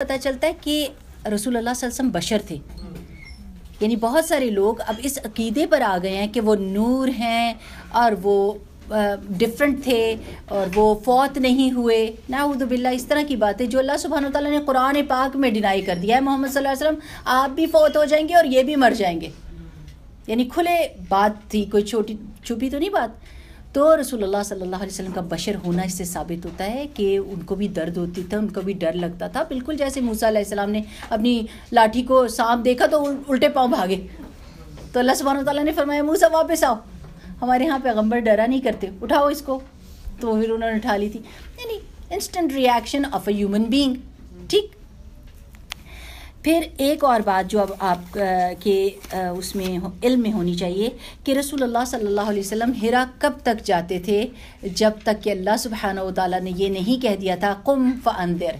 پتہ چلتا ہے کہ رسول اللہ صلی اللہ علیہ وسلم بشر تھے. یعنی بہت سارے لوگ اب اس عقیدے پر آ گئے ہیں کہ وہ نور ہیں اور وہ ڈفرینٹ تھے اور وہ فوت نہیں ہوئے. نعوذ باللہ، اس طرح کی باتیں جو اللہ سبحانہ و تعالیٰ نے قرآن پاک میں ڈینائی کر دیا ہے. محمد صلی اللہ علیہ وسلم آپ بھی فوت ہو جائیں گے اور یہ بھی مر جائیں گے. یعنی کھلے بات تھی، کوئی چھوٹی چھپی تو نہیں بات. تو رسول اللہ صلی اللہ علیہ وسلم کا بشر ہونا اس سے ثابت ہوتا ہے کہ ان کو بھی درد ہوتی تھا، ان کو بھی ڈر لگتا تھا. بالکل جیسے موسیٰ علیہ السلام نے اپنی لاٹھی کو سانپ دیکھا تو الٹے پاؤں بھاگے، تو اللہ سبحانہ وتعالیٰ نے فرمایا موسیٰ واپس آؤ، ہمارے ہاں پیغمبر ڈرا نہیں کرتے، اٹھاؤ اس کو. تو پھر انہوں نے اٹھا لی تھی. یعنی instant reaction of a human being. ٹھیک. پھر ایک اور بات جو اب آپ کے اس میں علم میں ہونی چاہیے کہ رسول اللہ صلی اللہ علیہ وسلم حرا کب تک جاتے تھے؟ جب تک کہ اللہ سبحانہ و تعالیٰ نے یہ نہیں کہہ دیا تھا قم فانذر.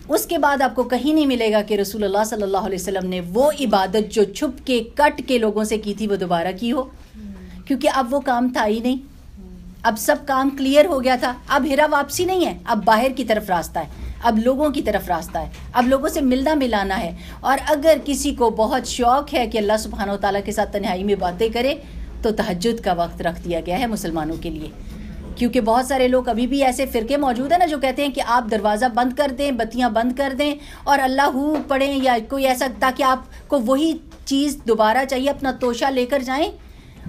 اس کے بعد آپ کو کہیں نہیں ملے گا کہ رسول اللہ صلی اللہ علیہ وسلم نے وہ عبادت جو چھپ کے کٹ کے لوگوں سے کی تھی وہ دوبارہ کی ہو، کیونکہ اب وہ کام تھا ہی نہیں. اب سب کام کلیئر ہو گیا تھا. اب حرا واپسی نہیں ہے، اب باہر کی طرف راستہ ہے، اب لوگوں کی طرف راستہ ہے، اب لوگوں سے ملنا ملانا ہے. اور اگر کسی کو بہت شوق ہے کہ اللہ سبحانہ و تعالیٰ کے ساتھ تنہائی میں باتیں کرے تو تہجد کا وقت رکھ دیا گیا ہے مسلمانوں کے لیے. کیونکہ بہت سارے لوگ ابھی بھی ایسے فرقے موجود ہیں نا جو کہتے ہیں کہ آپ دروازہ بند کر دیں، بتیاں بند کر دیں اور اللہ ہو پڑھیں یا کوئی ایسا، تاکہ آپ کو وہی چیز دوبارہ چاہیے، اپنا توشہ لے کر جائیں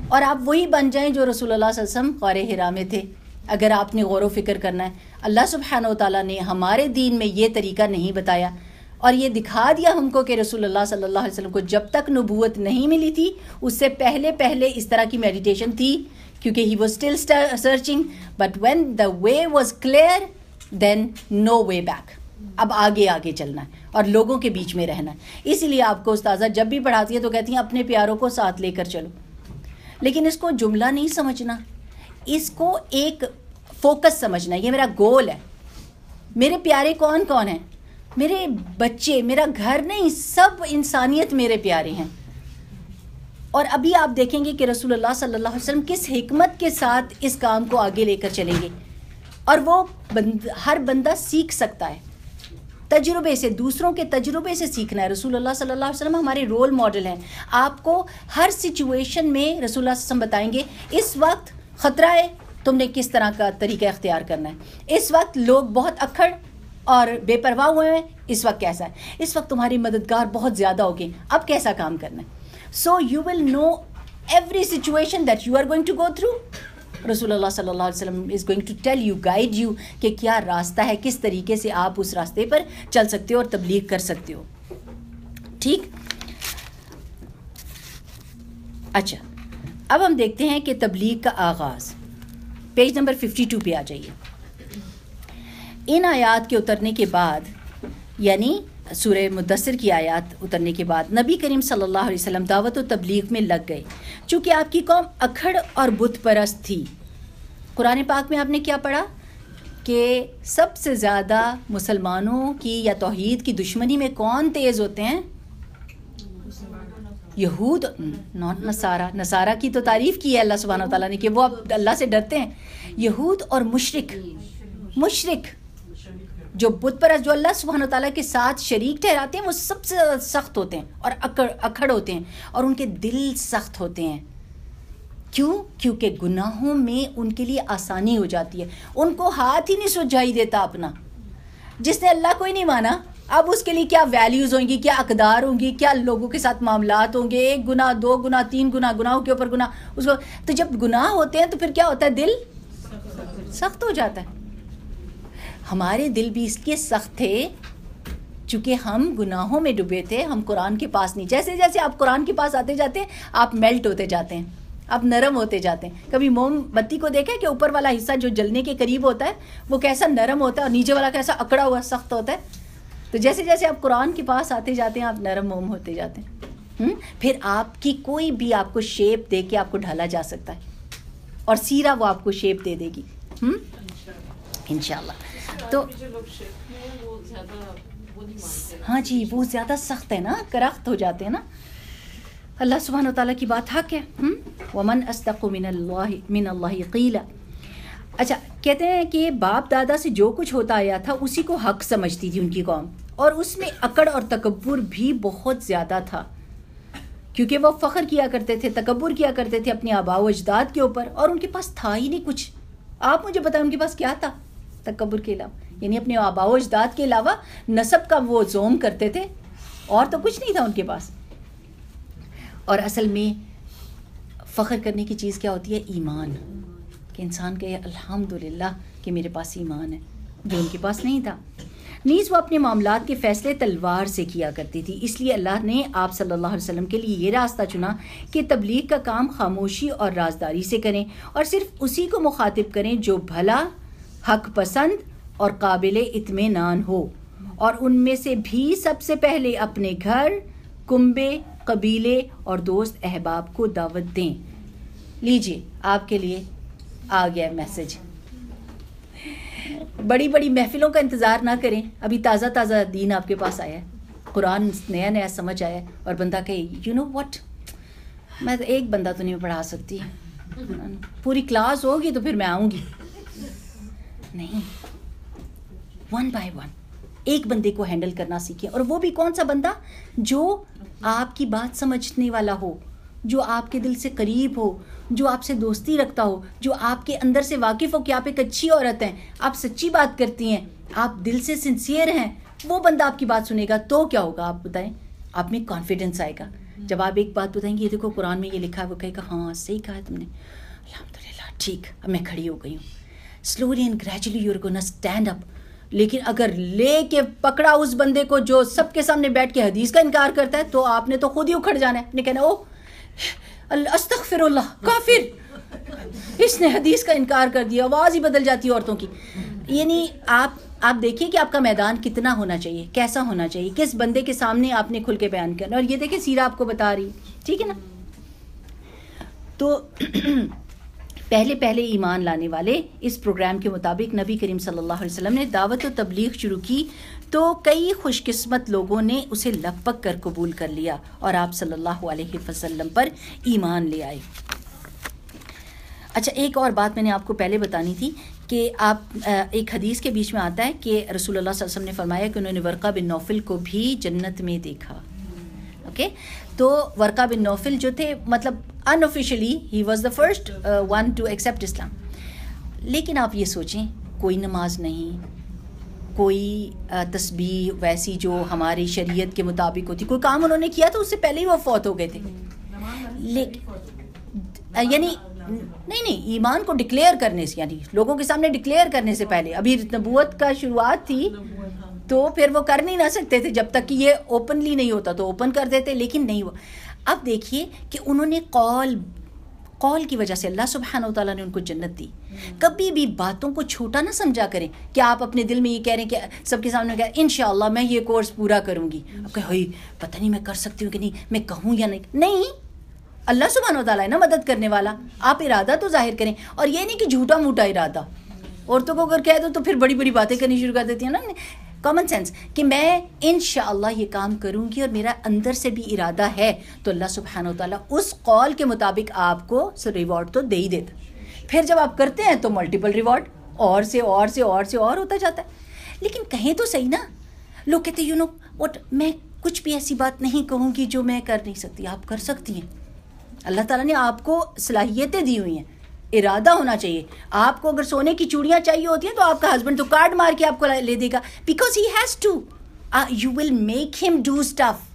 اور آپ وہی بن جائیں جو رسول اللہ صلی اللہ علیہ وسلم غار حرا میں تھے. اگر آپ نے غور و فکر کرنا ہے، اللہ سبحانہ و تعالیٰ نے ہمارے دین میں یہ طریقہ نہیں بتایا اور یہ دکھا دیا ہم کو کہ رسول اللہ صلی اللہ علیہ وسلم کو جب تک نبوت نہیں ملی تھی اس سے پہلے اس طرح کی میڈیٹیشن تھی، کیونکہ he was still searching. But when the way was clear then no way back. اب آگے چلنا ہے اور لوگوں کے بیچ میں رہنا ہے. اسی لیے آپ کو استاذہ جب بھی پڑھاتی ہے تو کہتی ہیں اپنے پیاروں کو ساتھ لے کر چلو، لیکن اس کو جملہ نہیں سمجھنا، اس کو ایک فوکس سمجھنا. یہ میرا گول ہے. میرے پیارے کون کون ہیں؟ میرے بچے، میرا گھر نہیں، سب انسانیت میرے پیارے ہیں. اور ابھی آپ دیکھیں گے کہ رسول اللہ صلی اللہ علیہ وسلم کس حکمت کے ساتھ اس کام کو آگے لے کر چلیں گے. اور وہ ہر بندہ سیکھ سکتا ہے تجربے سے، دوسروں کے تجربے سے سیکھنا ہے. رسول اللہ صلی اللہ علیہ وسلم ہمارے رول ماڈل ہیں. آپ کو ہر سچویشن میں رسول اللہ صلی اللہ علیہ وسلم بتائیں گے اس وقت خطرہ ہے، تم نے کس طرح کا طریقہ اختیار کرنا ہے. اس وقت لوگ بہت اکھڑ اور بے پرواہ ہوئے ہیں، اس وقت کیسا ہے. اس وقت تمہاری مددگار بہت زیادہ ہو گئے، اب کیسا کام کرنا ہے. So you will know every situation that you are going to go through. رسول اللہ صلی اللہ علیہ وسلم is going to tell you, guide you کہ کیا راستہ ہے، کس طریقے سے آپ اس راستے پر چل سکتے ہو اور تبلیغ کر سکتے ہو. ٹھیک. اچھا، اب ہم دیکھتے ہیں کہ تبلیغ کا آغاز. پیج نمبر 52 پہ آ جائیے. ان آیات کے اترنے کے بعد، یعنی سورہ مدثر کی آیات اترنے کے بعد، نبی کریم صلی اللہ علیہ وسلم دعوت و تبلیغ میں لگ گئے. چونکہ آپ کی قوم اکھڑ اور بت پرست تھی. قرآن پاک میں آپ نے کیا پڑھا کہ سب سے زیادہ مسلمانوں کی یا توحید کی دشمنی میں کون تیز ہوتے ہیں؟ یہود، ناٹ نصارہ. نصارہ کی تو تعریف کی ہے اللہ سبحانہ و تعالیٰ نے کہ وہ اب اللہ سے ڈرتے ہیں. یہود اور مشرک جو بت پرست، جو اللہ سبحانہ و تعالیٰ کے ساتھ شریک ٹھہراتے ہیں، وہ سب سے سخت ہوتے ہیں اور اکھڑ ہوتے ہیں اور ان کے دل سخت ہوتے ہیں. کیوں؟ کیونکہ گناہوں میں ان کے لیے آسانی ہو جاتی ہے. ان کو ہاتھ ہی نہیں سجائی دیتا اپنا. جس نے اللہ کو ہی نہیں مانا، اب اس کے لیے کیا ویلیوز ہوں گی، کیا اقدار ہوں گی، کیا لوگوں کے ساتھ معاملات ہوں گے. 1 گناہ 2 گناہ 3 گناہ، گناہوں کے اوپر گناہ اس کو. تو جب گناہ ہوتے ہیں تو پھر کیا ہوتا ہے؟ دل سخت ہو جاتا ہے. ہمارے دل بھی اس لیے سخت تھے چونکہ ہم گناہوں میں ڈوبے تھے. ہم قرآن کے پاس نہیں. جیسے جیسے آپ قرآن کے پاس آتے جاتے ہیں آپ میلٹ ہوتے جاتے ہیں، آپ نرم ہوتے جاتے ہیں. کبھی موم بتی کو دیکھیں کہ اوپر والا حصہ جو جلنے کے قریب ہوتا ہے وہ کیسا نرم ہوتا ہے اور نیچے والا کیسا اکڑا ہوا سخت ہوتا ہے. تو جیسے جیسے آپ قرآن کے پاس آتے جاتے ہیں آپ نرم موم ہوتے جاتے ہیں. پھر آپ کی کوئی بھی آپ کو شیپ دے کے آپ کو ڈھالا جا سکتا ہے اور سیرا وہ آپ کو شیپ دے دے گی انشاءاللہ. تو ہاں جی، وہ زیادہ سخت ہے نا، کرخت ہو جاتے ہیں نا. اللہ سبحانہ و تعالیٰ کی بات حق ہے. ومن اصدق من اللہ قیلا. اچھا، کہتے ہیں کہ باپ دادا سے جو کچھ ہوتا آیا تھا اسی کو حق سمجھتی تھی ان کی قوم، اور اس میں اکڑ اور تکبر بھی بہت زیادہ تھا، کیونکہ وہ فخر کیا کرتے تھے، تکبر کیا کرتے تھے اپنے آباء و اجداد کے اوپر، اور ان کے پاس تھا ہی نہیں کچھ. آپ مجھے بتائیں ان کے پاس کیا تھا تکبر کے علاوہ؟ یعنی اپنے آباء و اجداد کے علاوہ نسب کا وہ زوم کرتے تھے، اور تو کچھ نہیں تھا ان کے پاس. اور اصل میں فخر کرنے کی چیز کیا ہوتی ہے؟ ایمان، کہ انسان کہے الحمدللہ کہ میرے پاس ایمان ہے، جو ان کے پاس نہیں تھا. نیز وہ اپنے معاملات کے فیصلے تلوار سے کیا کرتی تھی، اس لیے اللہ نے آپ صلی اللہ علیہ وسلم کے لیے یہ راستہ چنا کہ تبلیغ کا کام خاموشی اور رازداری سے کریں، اور صرف اسی کو مخاطب کریں جو بھلا، حق پسند اور قابل اطمینان ہو، اور ان میں سے بھی سب سے پہلے اپنے گھر، کنبے، قبیلے اور دوست احباب کو دعوت دیں. لیجیے آپ کے لیے آ گیا میسج. بڑی بڑی محفلوں کا انتظار نہ کریں، ابھی تازہ تازہ دین آپ کے پاس آیا ہے، قرآن نیا نیا سمجھ آیا ہے، اور بندہ کہے یو نو واٹ، میں تو ایک بندہ تو نہیں پڑھا سکتی، پوری کلاس ہوگی تو پھر میں آؤں گی. نہیں، ون بائی ون ایک بندے کو ہینڈل کرنا سیکھیں، اور وہ بھی کون سا بندہ؟ جو آپ کی بات سمجھنے والا ہو، جو آپ کے دل سے قریب ہو، جو آپ سے دوستی رکھتا ہو، جو آپ کے اندر سے واقف ہو کہ آپ ایک اچھی عورت ہیں، آپ سچی بات کرتی ہیں، آپ دل سے سنسیئر ہیں. وہ بندہ آپ کی بات سنے گا تو کیا ہوگا آپ بتائیں؟ آپ میں کانفیڈنس آئے گا. جب آپ ایک بات بتائیں گے یہ دیکھو قرآن میں یہ لکھا ہے، وہ کہے گا ہاں صحیح کہا ہے تم نے، الحمدللہ ٹھیک، اب میں کھڑی ہو گئی ہوں. Slowly and gradually you are gonna stand up. لیکن اگر لے کے پکڑا اس بندے کو جو سب کے سامنے بیٹھ کے حدیث کا انکار کرتا ہے، تو آپ نے تو خود ہی اکھڑ جانا ہے، نے کہنا او استغفر اللہ، کافر، اس نے حدیث کا انکار کر دیا. آواز ہی بدل جاتی ہے عورتوں کی. یعنی آپ دیکھیے کہ آپ کا میدان کتنا ہونا چاہیے، کیسا ہونا چاہیے، کس بندے کے سامنے آپ نے کھل کے بیان کرنا. اور یہ دیکھیں سیرہ آپ کو بتا رہی، ٹھیک ہے نا. تو پہلے ایمان لانے والے اس پروگرام کے مطابق نبی کریم صلی اللہ علیہ وسلم نے دعوت و تبلیغ شروع کی تو کئی خوش قسمت لوگوں نے اسے لپک کر قبول کر لیا اور آپ صلی اللہ علیہ وسلم پر ایمان لے آئے. اچھا، ایک اور بات میں نے آپ کو پہلے بتانی تھی کہ آپ ایک حدیث کے بیچ میں آتا ہے کہ رسول اللہ صلی اللہ علیہ وسلم نے فرمایا کہ انہوں نے ورقہ بن نوفل کو بھی جنت میں دیکھا. اوکے، تو ورقہ بن نوفل جو تھے، مطلب unofficially he was the first one to accept Islam. لیکن آپ یہ سوچیں، کوئی نماز نہیں، کوئی تسبیح ویسی جو ہماری شریعت کے مطابق ہوتی، کوئی کام انہوں نے کیا تو اس سے پہلے ہی وہ فوت ہو گئے تھے. یعنی نہیں، ایمان کو ڈکلیئر کرنے سے، یعنی لوگوں کے سامنے ڈکلیئر کرنے سے پہلے، ابھی نبوت کا شروعات تھی تو پھر وہ کر نہیں نہ سکتے تھے، جب تک کہ یہ اوپنلی نہیں ہوتا تو اوپن کر دیتے، لیکن نہیں ہوا. اب دیکھیے کہ انہوں نے قول کی وجہ سے اللہ سبحانہ و تعالیٰ نے ان کو جنت دی. کبھی بھی باتوں کو چھوٹا نہ سمجھا کریں کہ آپ اپنے دل میں یہ کہہ رہے ہیں کہ سب کے سامنے کہہ انشاءاللہ میں یہ کورس پورا کروں گی. اب کہ ہوئی پتہ نہیں میں کر سکتی ہوں کہ نہیں، میں کہوں یا نہیں. اللہ سبحانہ و تعالیٰ ہے نا مدد کرنے والا. آپ ارادہ تو ظاہر کریں، اور یہ نہیں کہ جھوٹا موٹا ارادہ. عورتوں کو اگر کہہ دو تو پھر بڑی بڑی باتیں کرنی شروع کر دیتی ہیں نا. کامن سینس کہ میں انشاءاللہ یہ کام کروں گی اور میرا اندر سے بھی ارادہ ہے، تو اللہ سبحانہ و تعالیٰ اس قول کے مطابق آپ کو ریوارڈ تو دے ہی دیتا. پھر جب آپ کرتے ہیں تو ملٹیپل ریوارڈ اور سے اور ہوتا جاتا ہے. لیکن کہیں تو صحیح نا. لوگ کہتے یو نو واٹ، میں کچھ بھی ایسی بات نہیں کہوں گی جو میں کر نہیں سکتی. آپ کر سکتی ہیں. اللہ تعالیٰ نے آپ کو صلاحیتیں دی ہوئی ہیں، ارادہ ہونا چاہیے. آپ کو اگر سونے کی چوڑیاں چاہیے ہوتی ہیں تو آپ کا ہسبینڈ تو کارڈ مار کے آپ کو لے دے گا، because he has to. You will make him do stuff.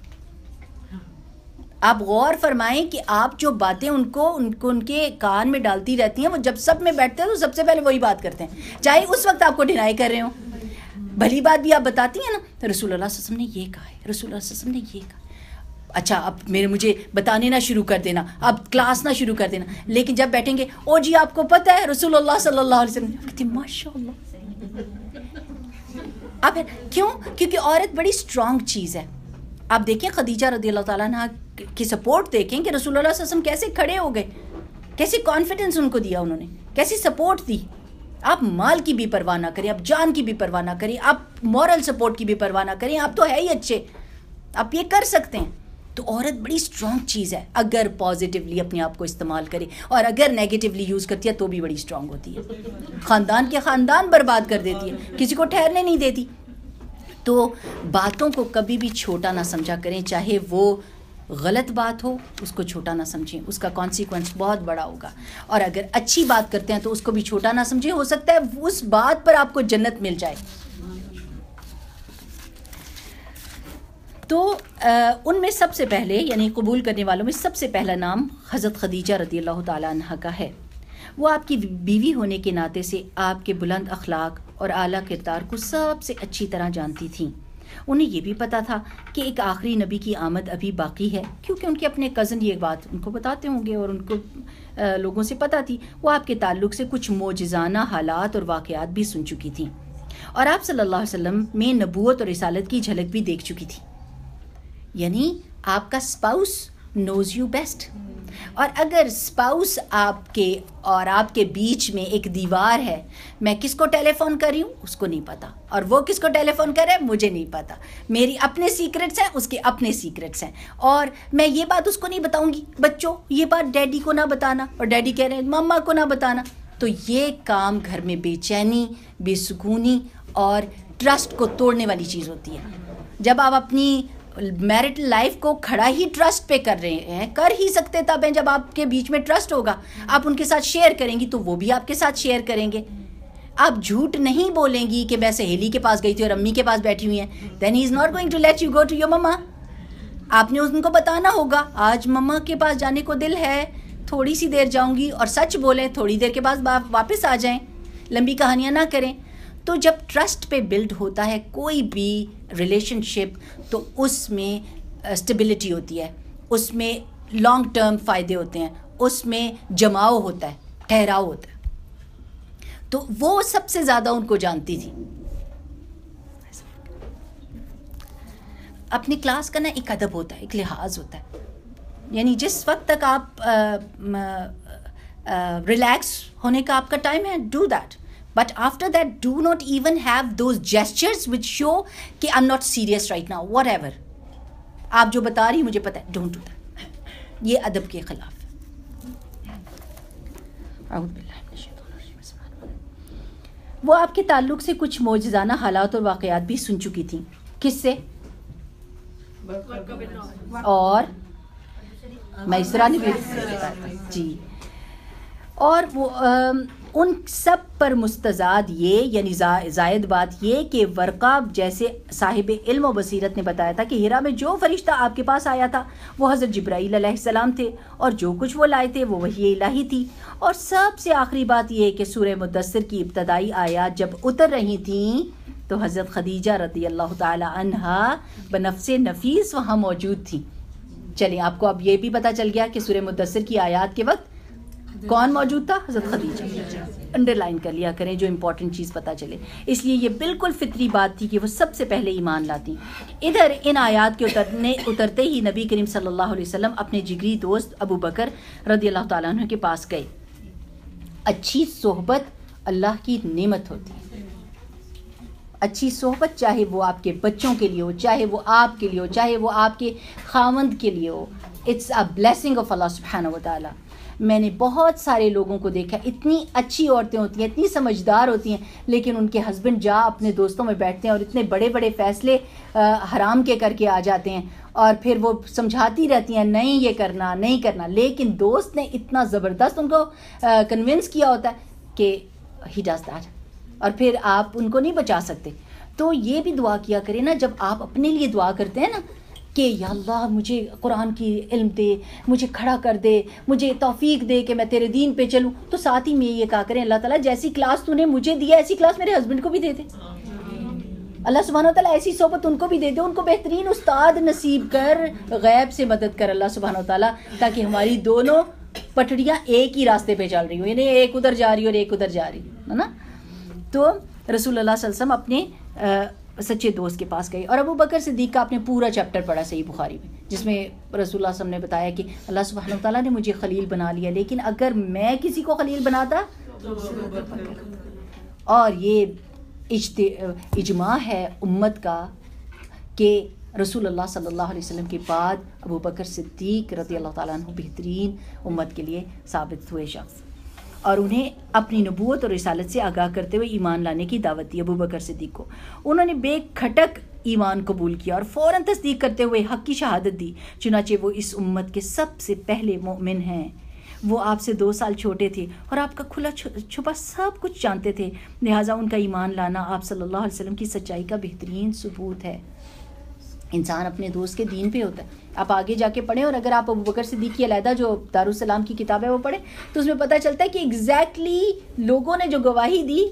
آپ غور فرمائیں کہ آپ جو باتیں ان کے کان میں ڈالتی رہتی ہیں، وہ جب سب میں بیٹھتے ہیں تو سب سے پہلے وہی بات کرتے ہیں، چاہے اس وقت آپ کو ڈینائی کر رہے ہوں. بھلی بات بھی آپ بتاتی ہیں نا، رسول اللہ صلی اللہ علیہ وسلم نے یہ کہا ہے، رسول اللہ صلی اللہ علیہ وسلم نے یہ کہا. اچھا، اب مجھے بتانے نہ شروع کر دینا، اب کلاس نہ شروع کر دینا. لیکن جب بیٹھیں گے، او جی آپ کو پتہ ہے رسول اللہ صلی اللہ علیہ وسلم، کہتے ماشاء اللہ. اب کیوں؟ کیونکہ عورت بڑی اسٹرانگ چیز ہے. آپ دیکھیں خدیجہ رضی اللہ تعالیٰ عنہ کی سپورٹ دیکھیں کہ رسول اللہ صلی اللہ علیہ وسلم کیسے کھڑے ہو گئے، کیسی کانفیڈنس ان کو دیا انہوں نے، کیسی سپورٹ دی. آپ مال کی بھی پرواہ نہ کریں، آپ جان کی بھی پرواہ نہ کریں، آپ مورل سپورٹ کی بھی پرواہ نہ کریں. آپ تو ہے ہی اچھے، آپ یہ کر سکتے ہیں. تو عورت بڑی اسٹرانگ چیز ہے اگر پازیٹیولی اپنے آپ کو استعمال کرے، اور اگر نیگیٹیولی یوز کرتی ہے تو بھی بڑی اسٹرانگ ہوتی ہے. خاندان کے خاندان برباد کر دیتی ہے، کسی کو ٹھہرنے نہیں دیتی. تو باتوں کو کبھی بھی چھوٹا نہ سمجھا کریں، چاہے وہ غلط بات ہو اس کو چھوٹا نہ سمجھیں، اس کا کانسیکوینس بہت بڑا ہوگا. اور اگر اچھی بات کرتے ہیں تو اس کو بھی چھوٹا نہ سمجھیں، ہو سکتا ہے اس بات پر آپ کو جنت مل جائے. تو ان میں سب سے پہلے یعنی قبول کرنے والوں میں سب سے پہلا نام حضرت خدیجہ رضی اللہ تعالیٰ عنہ کا ہے. وہ آپ کی بیوی ہونے کے ناطے سے آپ کے بلند اخلاق اور اعلیٰ کردار کو سب سے اچھی طرح جانتی تھیں. انہیں یہ بھی پتا تھا کہ ایک آخری نبی کی آمد ابھی باقی ہے، کیونکہ ان کے اپنے کزن یہ بات ان کو بتاتے ہوں گے اور ان کو لوگوں سے پتہ تھی. وہ آپ کے تعلق سے کچھ معجزانہ حالات اور واقعات بھی سن چکی تھیں، اور آپ صلی اللہ علیہ وسلم میں نبوت اور رسالت کی جھلک بھی دیکھ چکی تھی. یعنی آپ کا اسپاؤس نوز یو بیسٹ. اور اگر اسپاؤس آپ کے اور آپ کے بیچ میں ایک دیوار ہے، میں کس کو ٹیلی فون کر رہی ہوں اس کو نہیں پتا، اور وہ کس کو ٹیلی فون کر رہا ہے مجھے نہیں پتا، میری اپنے سیکرٹس ہیں اس کے اپنے سیکرٹس ہیں، اور میں یہ بات اس کو نہیں بتاؤں گی، بچوں یہ بات ڈیڈی کو نہ بتانا، اور ڈیڈی کہہ رہے ہیں ماما کو نہ بتانا. تو یہ کام گھر میں بے چینی، بے سکونی اور ٹرسٹ کو توڑنے والی چیز ہوتی ہے. جب آپ اپنی میرٹل لائف کو کھڑا ہی ٹرسٹ پہ کر رہے ہیں، کر ہی سکتے تب ہیں جب آپ کے بیچ میں ٹرسٹ ہوگا. آپ ان کے ساتھ شیئر کریں گی تو وہ بھی آپ کے ساتھ شیئر کریں گے. آپ جھوٹ نہیں بولیں گی کہ میں سہیلی کے پاس گئی تھی اور امی کے پاس بیٹھی ہوئی ہیں، then he is not going to let you go to your mama. آپ نے ان کو بتانا ہوگا آج مما کے پاس جانے کو دل ہے، تھوڑی سی دیر جاؤں گی، اور سچ بولیں، تھوڑی دیر کے بعد واپس آ جائیں، لمبی کہانیاں نہ کریں. تو جب ٹرسٹ پہ بلڈ ہوتا ہے کوئی بھی ریلیشن شپ تو اس میں اسٹیبلٹی ہوتی ہے، اس میں لانگ ٹرم فائدے ہوتے ہیں، اس میں جماؤ ہوتا ہے، ٹھہراؤ ہوتا ہے. تو وہ سب سے زیادہ ان کو جانتی تھی. اپنی کلاس کا نا ایک ادب ہوتا ہے، ایک لحاظ ہوتا ہے. یعنی جس وقت تک آپ ریلیکس ہونے کا آپ کا ٹائم ہے، do that. But after that, do not even have those gestures which show کہ I'm not serious right now, whatever. آپ جو بتا رہی مجھے پتہ ہے، don't do that. یہ ادب کے خلاف ہے. وہ آپ کے تعلق سے کچھ معجزانہ حالات اور واقعات بھی سن چکی تھیں. کس سے؟ اور میں اسرا نے بھی جی. اور وہ ان سب پر مستزاد یہ یعنی زائد بات یہ کہ ورقہ جیسے صاحب علم و بصیرت نے بتایا تھا کہ ہیرا میں جو فرشتہ آپ کے پاس آیا تھا وہ حضرت جبرائیل علیہ السلام تھے، اور جو کچھ وہ لائے تھے وہ وحی الہی تھی. اور سب سے آخری بات یہ کہ سورہ مدثر کی ابتدائی آیات جب اتر رہی تھیں تو حضرت خدیجہ رضی اللہ تعالی عنہا بنفس نفیس وہاں موجود تھی. چلیں آپ کو اب یہ بھی پتہ چل گیا کہ سورہ مدثر کی آیات کے وقت کون موجود تھا؟ حضرت خدیجہ. انڈر لائن کر لیا کریں جو امپورٹنٹ چیز پتہ چلے. اس لیے یہ بالکل فطری بات تھی کہ وہ سب سے پہلے ایمان لاتی. ادھر ان آیات کے اترتے ہی نبی کریم صلی اللہ علیہ وسلم اپنے جگری دوست ابو بکر رضی اللہ تعالیٰ عنہ کے پاس گئے. اچھی صحبت اللہ کی نعمت ہوتی ہے. اچھی صحبت چاہے وہ آپ کے بچوں کے لیے ہو، چاہے وہ آپ کے لیے ہو، چاہے وہ آپ کے خاوند کے لیے ہو، اٹس اے بلیسنگ آف اللہ سبحانہ و تعالیٰ. میں نے بہت سارے لوگوں کو دیکھا، اتنی اچھی عورتیں ہوتی ہیں، اتنی سمجھدار ہوتی ہیں، لیکن ان کے ہسبینڈ جا اپنے دوستوں میں بیٹھتے ہیں اور اتنے بڑے بڑے فیصلے حرام کے کر کے آ جاتے ہیں، اور پھر وہ سمجھاتی رہتی ہیں نہیں یہ کرنا نہیں کرنا، لیکن دوست نے اتنا زبردست ان کو کنونس کیا ہوتا ہے کہ ہی ڈز دیٹ، اور پھر آپ ان کو نہیں بچا سکتے. تو یہ بھی دعا کیا کریں نا جب آپ اپنے لیے دعا کرتے ہیں نا کہ یا اللہ مجھے قرآن کی علم دے، مجھے کھڑا کر دے، مجھے توفیق دے کہ میں تیرے دین پہ چلوں، تو ساتھ ہی میں یہ کہا کریں اللہ تعالیٰ جیسی کلاس تو نے مجھے دیا ایسی کلاس میرے ہسبینڈ کو بھی دے دے. اللہ سبحانہ وتعالیٰ ایسی صحبت ان کو بھی دے دے، ان کو بہترین استاد نصیب کر، غیب سے مدد کر اللہ سبحانہ وتعالیٰ، تاکہ ہماری دونوں پٹڑیاں ایک ہی راستے پہ چل رہی ہوں، یعنی ایک ادھر جا رہی اور ایک ادھر جا رہی ہے نا. تو رسول اللہ صلی اللہ علیہ وسلم اپنے سچے دوست کے پاس گئے، اور ابو بکر صدیق کا آپ نے پورا چیپٹر پڑھا صحیح بخاری میں، جس میں رسول اللہ صلی اللہ علیہ وسلم نے بتایا کہ اللہ سبحانہ وتعالیٰ نے مجھے خلیل بنا لیا، لیکن اگر میں کسی کو خلیل بناتا. اور یہ اجماع ہے امت کا کہ رسول اللہ صلی اللہ علیہ وسلم کے بعد ابو بکر صدیق رضی اللہ تعالیٰ عنہ بہترین امت کے لیے ثابت ہوئے شخص، اور انہیں اپنی نبوت اور رسالت سے آگاہ کرتے ہوئے ایمان لانے کی دعوت دی ابو بکر صدیق کو. انہوں نے بے کھٹک ایمان قبول کیا اور فوراً تصدیق کرتے ہوئے حق کی شہادت دی، چنانچہ وہ اس امت کے سب سے پہلے مومن ہیں۔ وہ آپ سے 2 سال چھوٹے تھے اور آپ کا کھلا چھپا سب کچھ جانتے تھے، لہٰذا ان کا ایمان لانا آپ صلی اللہ علیہ وسلم کی سچائی کا بہترین ثبوت ہے۔ انسان اپنے دوست کے دین پہ ہوتا ہے۔ آپ آگے جا کے پڑھیں، اور اگر آپ ابوبکر صدیق کی علیحدہ جو دارالسلام کی کتاب ہے وہ پڑھیں تو اس میں پتہ چلتا ہے کہ ایگزیکٹلی لوگوں نے جو گواہی دی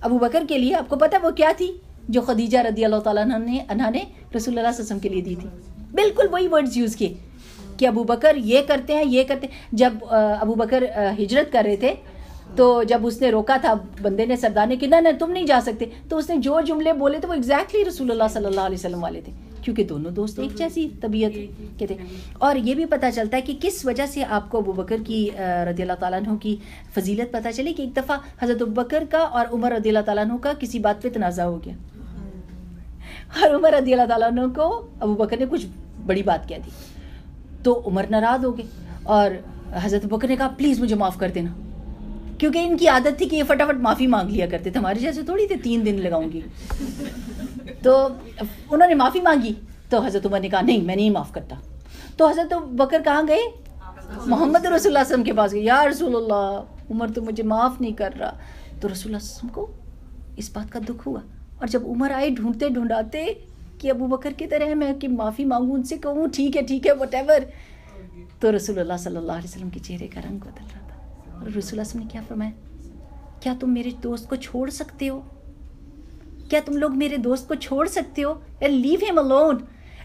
ابوبکر کے لیے، آپ کو پتہ ہے وہ کیا تھی؟ جو خدیجہ رضی اللہ تعالیٰ عنہ نے رسول اللہ صلی اللہ علیہ وسلم کے لیے دی تھی۔ بالکل وہی ورڈز یوز کیے کہ ابوبکر یہ کرتے ہیں، یہ کرتے ہیں۔ جب ابوبکر ہجرت کر رہے تھے تو جب اس نے روکا تھا بندے نے، سردار نے کہ نہ تم نہیں جا سکتے، تو اس نے جو جملے بولے تھے وہ ایگزیکٹلی رسول اللہ صلی اللہ علیہ وسلم والے تھے، کیونکہ دونوں دوست ایک جیسی طبیعت کے تھے۔ اور یہ بھی پتہ چلتا ہے کہ کس وجہ سے آپ کو ابوبکر کی رضی اللہ تعالیٰ عنہ کی فضیلت پتہ چلی کہ ایک دفعہ حضرت ابوبکر کا اور عمر رضی اللہ تعالیٰ عنہ کا کسی بات پہ تنازع ہو گیا، اور عمر رضی اللہ تعالیٰ عنہ کو ابوبکر نے کچھ بڑی بات کہہ دی، تو عمر ناراض ہو گئے اور حضرت ابوبکر نے کہا پلیز مجھے معاف کر دینا، کیونکہ ان کی عادت تھی کہ یہ فٹافٹ معافی مانگ لیا کرتے تھے، ہمارے جیسے تھوڑی تھے 3 دن لگاؤں گی۔ تو انہوں نے معافی مانگی تو حضرت عمر نے کہا نہیں میں نہیں معاف کرتا، تو حضرت ابوبکر کہاں گئے؟ محمد رسول اللہ صلی اللہ علیہ وسلم کے پاس گئے، یا رسول اللہ عمر تو مجھے معاف نہیں کر رہا۔ تو رسول اللہ صلی اللہ علیہ وسلم کو اس بات کا دکھ ہوا، اور جب عمر آئے ڈھونڈتے ڈھونڈاتے کہ ابوبکر کی طرح میں کہ معافی مانگوں، ان سے کہوں ٹھیک ہے وٹ ایور، تو رسول اللہ صلی اللہ علیہ وسلم کے چہرے کا رنگ بدل رہا تھا، اور رسول اللہ صلی اللہ علیہ وسلم نے کیا فرمایا؟ کیا تم میرے دوست کو چھوڑ سکتے ہو؟ کیا تم لوگ میرے دوست کو چھوڑ سکتے ہو؟ لیو ہم الون۔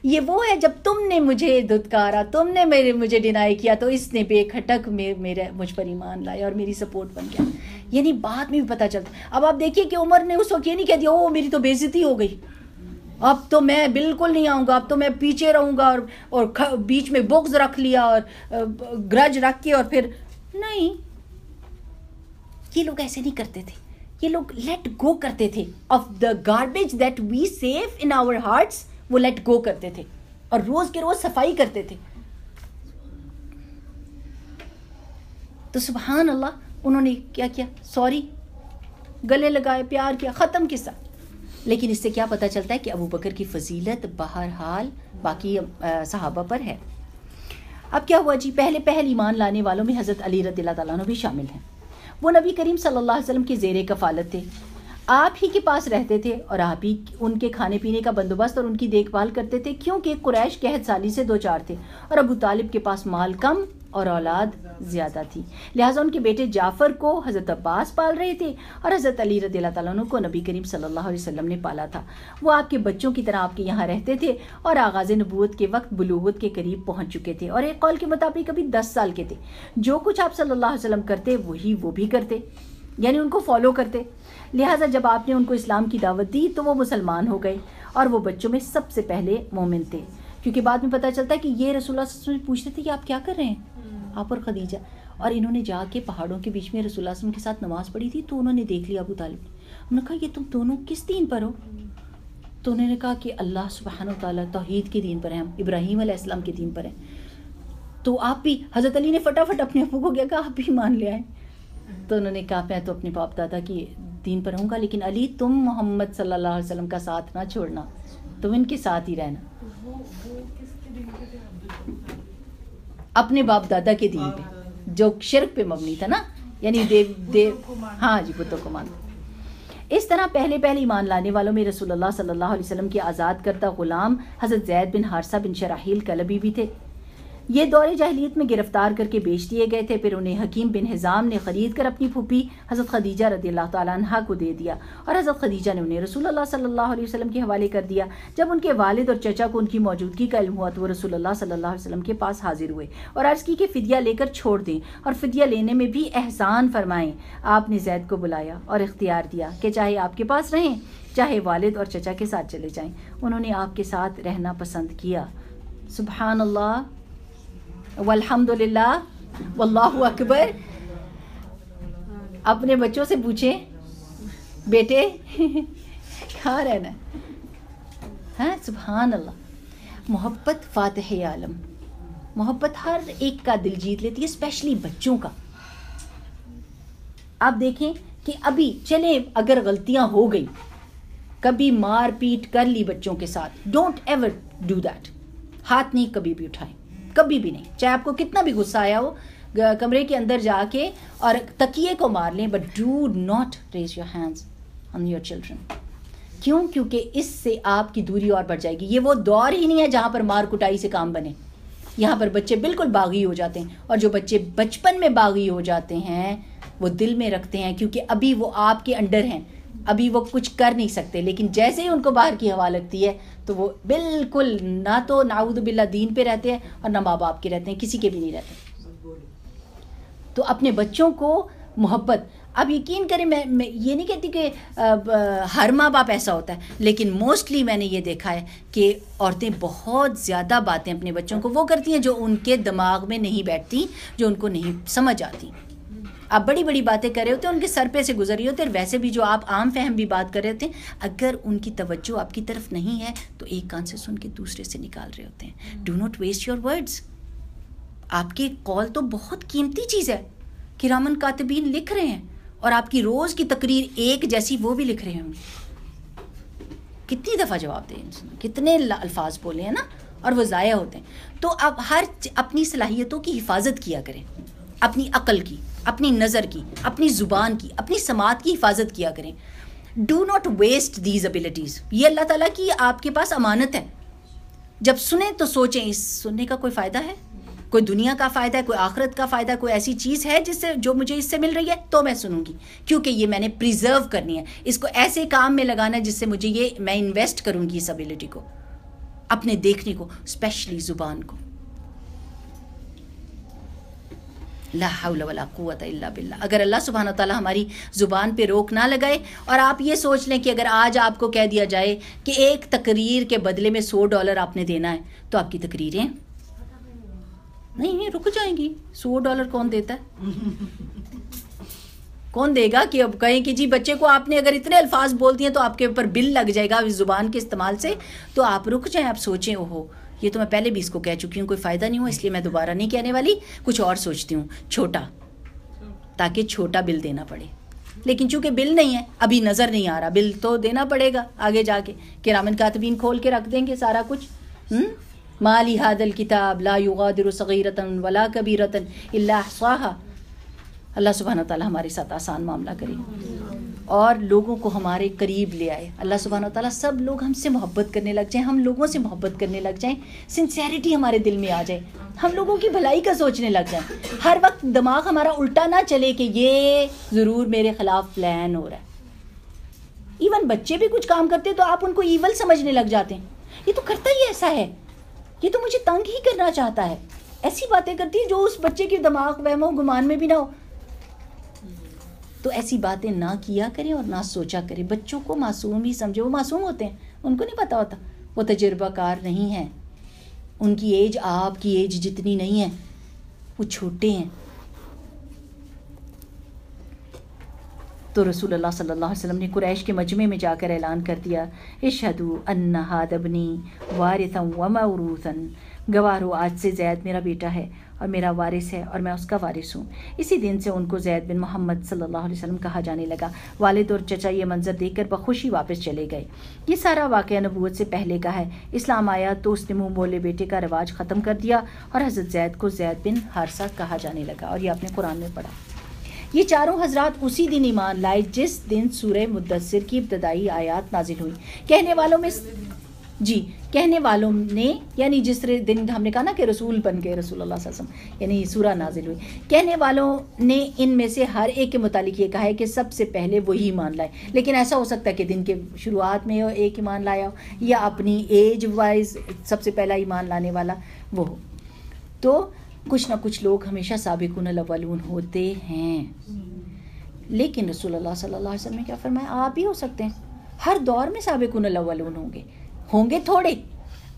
یہ وہ ہے جب تم نے مجھے دھتکارا، تم نے مجھے ڈینائی کیا، تو اس نے بے کھٹک مجھ پر ایمان لایا اور میری سپورٹ بن گیا۔ یعنی بعد میں بھی پتہ چلتا۔ اب آپ دیکھیے کہ عمر نے اس وقت یہ نہیں کہہ دیا او میری تو بے عزتی ہو گئی، اب تو میں بالکل نہیں آؤں گا، اب تو میں پیچھے رہوں گا، اور بیچ میں بغض رکھ لیا اور گرج رکھ کے، اور پھر نہیں، یہ لوگ ایسے نہیں کرتے تھے۔ یہ لوگ لیٹ گو کرتے تھے of the garbage that we save in our hearts, وہ لیٹ گو کرتے تھے اور روز کے روز صفائی کرتے تھے۔ تو سبحان اللہ، انہوں نے کیا کیا؟ سوری، گلے لگائے، پیار کیا، ختم قصہ۔ لیکن اس سے کیا پتہ چلتا ہے کہ ابوبکر کی فضیلت بہرحال باقی صحابہ پر ہے۔ اب کیا ہوا جی؟ پہلے ایمان لانے والوں میں حضرت علی رضی اللہ تعالیٰ عنہ بھی شامل ہیں۔ وہ نبی کریم صلی اللہ علیہ وسلم کے زیر کفالت تھے، آپ ہی کے پاس رہتے تھے اور آپ ہی ان کے کھانے پینے کا بندوبست اور ان کی دیکھ بھال کرتے تھے، کیونکہ قریش قحط سالی سے 2-4 تھے اور ابو طالب کے پاس مال کم اور اولاد زیادہ تھی، لہٰذا ان کے بیٹے جعفر کو حضرت عباس پال رہے تھے اور حضرت علی رضی اللہ تعالیٰ عنہ کو نبی کریم صلی اللہ علیہ وسلم نے پالا تھا۔ وہ آپ کے بچوں کی طرح آپ کے یہاں رہتے تھے اور آغاز نبوت کے وقت بلوغت کے قریب پہنچ چکے تھے، اور ایک قول کے مطابق ابھی 10 سال کے تھے۔ جو کچھ آپ صلی اللہ علیہ وسلم کرتے وہی وہ بھی کرتے، یعنی ان کو فالو کرتے۔ لہٰذا جب آپ نے ان کو اسلام کی دعوت دی تو وہ مسلمان ہو گئے، اور وہ بچوں میں سب سے پہلے مومن تھے، کیونکہ بعد میں پتہ چلتا ہے کہ یہ رسول اللہ صلی اللہ علیہ وسلم پوچھتے تھے کہ آپ کیا کر رہے ہیں، آپ اور خدیجہ، اور انہوں نے جا کے پہاڑوں کے بیچ میں رسول اللہ صلی اللہ علیہ وسلم کے ساتھ نماز پڑھی تھی، تو انہوں نے دیکھ لیا ابو طالب نے، انہوں نے کہا یہ تم دونوں کس دین پر ہو؟ تو انہوں نے کہا کہ اللہ سبحانہ وتعالیٰ توحید کے دین پر ہیں، ہم ابراہیم علیہ السلام کے دین پر ہیں۔ تو آپ بھی، حضرت علی نے فٹافٹ اپنے ابو کو کیا کہا آپ بھی مان لے آئے، تو انہوں نے کہا میں تو اپنے باپ دادا کی دین پر رہوں گا، لیکن علی تم محمد صلی اللہ علیہ وسلم کا ساتھ نہ چھوڑنا، تم ان کے ساتھ ہی رہنا۔ اپنے باپ دادا کے دین پہ جو شرک پہ مبنی تھا نا، یعنی ہاں جی، بتوں کو مانو۔ اس طرح پہلے ایمان لانے والوں میں رسول اللہ صلی اللہ علیہ وسلم کے آزاد کردہ غلام حضرت زید بن حارثہ بن شراحیل کلبی بھی تھے۔ یہ دور جاہلیت میں گرفتار کر کے بیچ دیے گئے تھے، پھر انہیں حکیم بن حزام نے خرید کر اپنی پھوپھی حضرت خدیجہ رضی اللہ تعالیٰ عنہا کو دے دیا، اور حضرت خدیجہ نے انہیں رسول اللہ صلی اللہ علیہ وسلم کے حوالے کر دیا۔ جب ان کے والد اور چچا کو ان کی موجودگی کا علم ہوا تو وہ رسول اللہ صلی اللہ علیہ وسلم کے پاس حاضر ہوئے اور عرض کی کہ فدیہ لے کر چھوڑ دیں، اور فدیہ لینے میں بھی احسان فرمائیں۔ آپ نے زید کو بلایا اور اختیار دیا کہ چاہے آپ کے پاس رہیں، چاہے والد اور چچا کے ساتھ چلے جائیں۔ انہوں نے آپ کے ساتھ رہنا پسند کیا۔ سبحان اللہ والحمد للہ واللہ اکبر۔ اپنے بچوں سے پوچھیں بیٹے کہاں رہنا ہے؟ ہاں سبحان اللہ۔ محبت فاتح عالم، محبت ہر ایک کا دل جیت لیتی ہے، اسپیشلی بچوں کا۔ آپ دیکھیں کہ ابھی چلے اگر غلطیاں ہو گئی کبھی مار پیٹ کر لی بچوں کے ساتھ, ڈونٹ ایور ڈو دیٹ. ہاتھ نہیں کبھی بھی اٹھائیں, کبھی بھی نہیں, چاہے آپ کو کتنا بھی غصہ آیا ہو, کمرے کے اندر جا کے اور تکیے کو مار لیں, but do not raise your hands on your children. کیوں؟ کیونکہ اس سے آپ کی دوری اور بڑھ جائے گی. یہ وہ دور ہی نہیں ہے جہاں پر مار کٹائی سے کام بنے. یہاں پر بچے بالکل باغی ہو جاتے ہیں, اور جو بچے بچپن میں باغی ہو جاتے ہیں وہ دل میں رکھتے ہیں, کیونکہ ابھی وہ آپ کے انڈر ہیں, ابھی وہ کچھ کر نہیں سکتے. لیکن جیسے ہی ان کو باہر کی ہوا لگتی ہے تو وہ بالکل نہ تو نعوذ باللہ دین پہ رہتے ہیں اور نہ ماں باپ کے رہتے ہیں, کسی کے بھی نہیں رہتے. تو اپنے بچوں کو محبت, اب یقین کریں میں یہ نہیں کہتی کہ ہر ماں باپ ایسا ہوتا ہے, لیکن موسٹلی میں نے یہ دیکھا ہے کہ عورتیں بہت زیادہ باتیں اپنے بچوں کو وہ کرتی ہیں جو ان کے دماغ میں نہیں بیٹھتی, جو ان کو نہیں سمجھ آتی. آپ بڑی بڑی باتیں کر رہے ہوتے ہیں, ان کے سر پہ سے گزر رہی ہوتے ہیں, ویسے بھی جو آپ عام فہم بھی بات کر رہے ہوتے ہیں, اگر ان کی توجہ آپ کی طرف نہیں ہے تو ایک کان سے سن کے دوسرے سے نکال رہے ہوتے ہیں. Do not waste your words. آپ کے قول تو بہت قیمتی چیز ہے, کرامن کاتبین لکھ رہے ہیں, اور آپ کی روز کی تقریر ایک جیسی وہ بھی لکھ رہے ہوں گے. کتنی دفعہ جواب دیں, کتنے الفاظ بولے ہیں نا, اور وہ ضائع ہوتے ہیں. تو اب ہر اپنی صلاحیتوں کی حفاظت کیا کریں, اپنی عقل کی, اپنی نظر کی, اپنی زبان کی, اپنی سماعت کی حفاظت کیا کریں. Do not waste these abilities. یہ اللہ تعالیٰ کی آپ کے پاس امانت ہے. جب سنیں تو سوچیں اس سننے کا کوئی فائدہ ہے, کوئی دنیا کا فائدہ ہے, کوئی آخرت کا فائدہ, کوئی ایسی چیز ہے جس سے جو مجھے اس سے مل رہی ہے تو میں سنوں گی, کیونکہ یہ میں نے پریزرو کرنی ہے, اس کو ایسے کام میں لگانا ہے جس سے مجھے یہ میں انویسٹ کروں گی اس ابیلٹی کو, اپنے دیکھنے کو, اسپیشلی زبان کو. لا حول ولا قوت الا باللہ. اگر اللہ سبحانہ وتعالیٰ ہماری زبان پہ روک نہ لگائے, اور آپ یہ سوچ لیں کہ اگر آج آپ کو کہہ دیا جائے کہ ایک تقریر کے بدلے میں $100 آپ نے دینا ہے, تو آپ کی تقریریں نہیں رک جائیں گی. $100 کون دیتا ہے؟ کون دے گا کہ اب کہیں کہ جی بچے کو آپ نے اگر اتنے الفاظ بول دیے تو آپ کے اوپر بل لگ جائے گا اس زبان کے استعمال سے. تو آپ رک جائیں, آپ سوچیں, اوہو یہ تو میں پہلے بھی اس کو کہہ چکی ہوں, کوئی فائدہ نہیں ہوا, اس لیے میں دوبارہ نہیں کہنے والی, کچھ اور سوچتی ہوں چھوٹا, تاکہ چھوٹا بل دینا پڑے. لیکن چونکہ بل نہیں ہے, ابھی نظر نہیں آ رہا, بل تو دینا پڑے گا آگے جا کے. کرامن کاتبین کھول کے رکھ دیں گے سارا کچھ. مالی ھذا الکتاب لا یغادر صغیرۃ ولا کبیرۃ الا احصاھا. اللہ سبحانہ تعالیٰ ہمارے ساتھ آسان معاملہ کرے اور لوگوں کو ہمارے قریب لے آئے. اللہ سبحانہ تعالیٰ سب لوگ ہم سے محبت کرنے لگ جائیں, ہم لوگوں سے محبت کرنے لگ جائیں, سنسیریٹی ہمارے دل میں آ جائے, ہم لوگوں کی بھلائی کا سوچنے لگ جائیں. ہر وقت دماغ ہمارا الٹا نہ چلے کہ یہ ضرور میرے خلاف پلان ہو رہا ہے. ایون بچے بھی کچھ کام کرتے تو آپ ان کو ایول سمجھنے لگ جاتے ہیں, یہ تو کرتا ہی ایسا ہے, یہ تو مجھے تنگ ہی کرنا چاہتا ہے. ایسی باتیں کرتی ہیں جو اس بچے کے دماغ وہم و گمان میں بھی نہ ہو. تو ایسی باتیں نہ کیا کریں اور نہ سوچا کریں. بچوں کو معصوم ہی سمجھے, وہ معصوم ہوتے ہیں, ان کو نہیں پتہ ہوتا, وہ تجربہ کار نہیں ہیں, ان کی ایج آپ کی ایج جتنی نہیں ہے, وہ چھوٹے ہیں. تو رسول اللہ صلی اللہ علیہ وسلم نے قریش کے مجمع میں جا کر اعلان کر دیا, اشہدوا ان ھذا ابنی وارثا وموروثا, گواہ ہو آج سے زید میرا بیٹا ہے اور میرا وارث ہے اور میں اس کا وارث ہوں. اسی دن سے ان کو زید بن محمد صلی اللہ علیہ وسلم کہا جانے لگا. والد اور چچا یہ منظر دیکھ کر بخوشی واپس چلے گئے. یہ سارا واقعہ نبوت سے پہلے کا ہے. اسلام آیا تو اس نے منہ بولے بیٹے کا رواج ختم کر دیا اور حضرت زید کو زید بن حارثہ کہا جانے لگا. اور یہ آپ نے قرآن میں پڑھا. یہ چاروں حضرات اسی دن ایمان لائے جس دن سورہ مدثر کی ابتدائی آیات نازل ہوئی. کہنے والوں نے یعنی جس دن ہم نے کہا نا کہ رسول بن گئے رسول اللہ صلی اللہ علیہ وسلم, یعنی سورہ نازل ہوئی. کہنے والوں نے ان میں سے ہر ایک کے متعلق یہ کہا ہے کہ سب سے پہلے وہی ایمان لائے. لیکن ایسا ہو سکتا ہے کہ دن کے شروعات میں ایک ایمان لایا ہو, یا اپنی ایج وائز سب سے پہلا ایمان لانے والا وہ ہو. تو کچھ نہ کچھ لوگ ہمیشہ سابقون الاولون ہوتے ہیں. لیکن رسول اللہ صلی اللہ علیہ وسلم نے کیا فرمایا, آپ ہی ہو سکتے ہیں. ہر دور میں سابقون الاولون ہوں گے تھوڑے.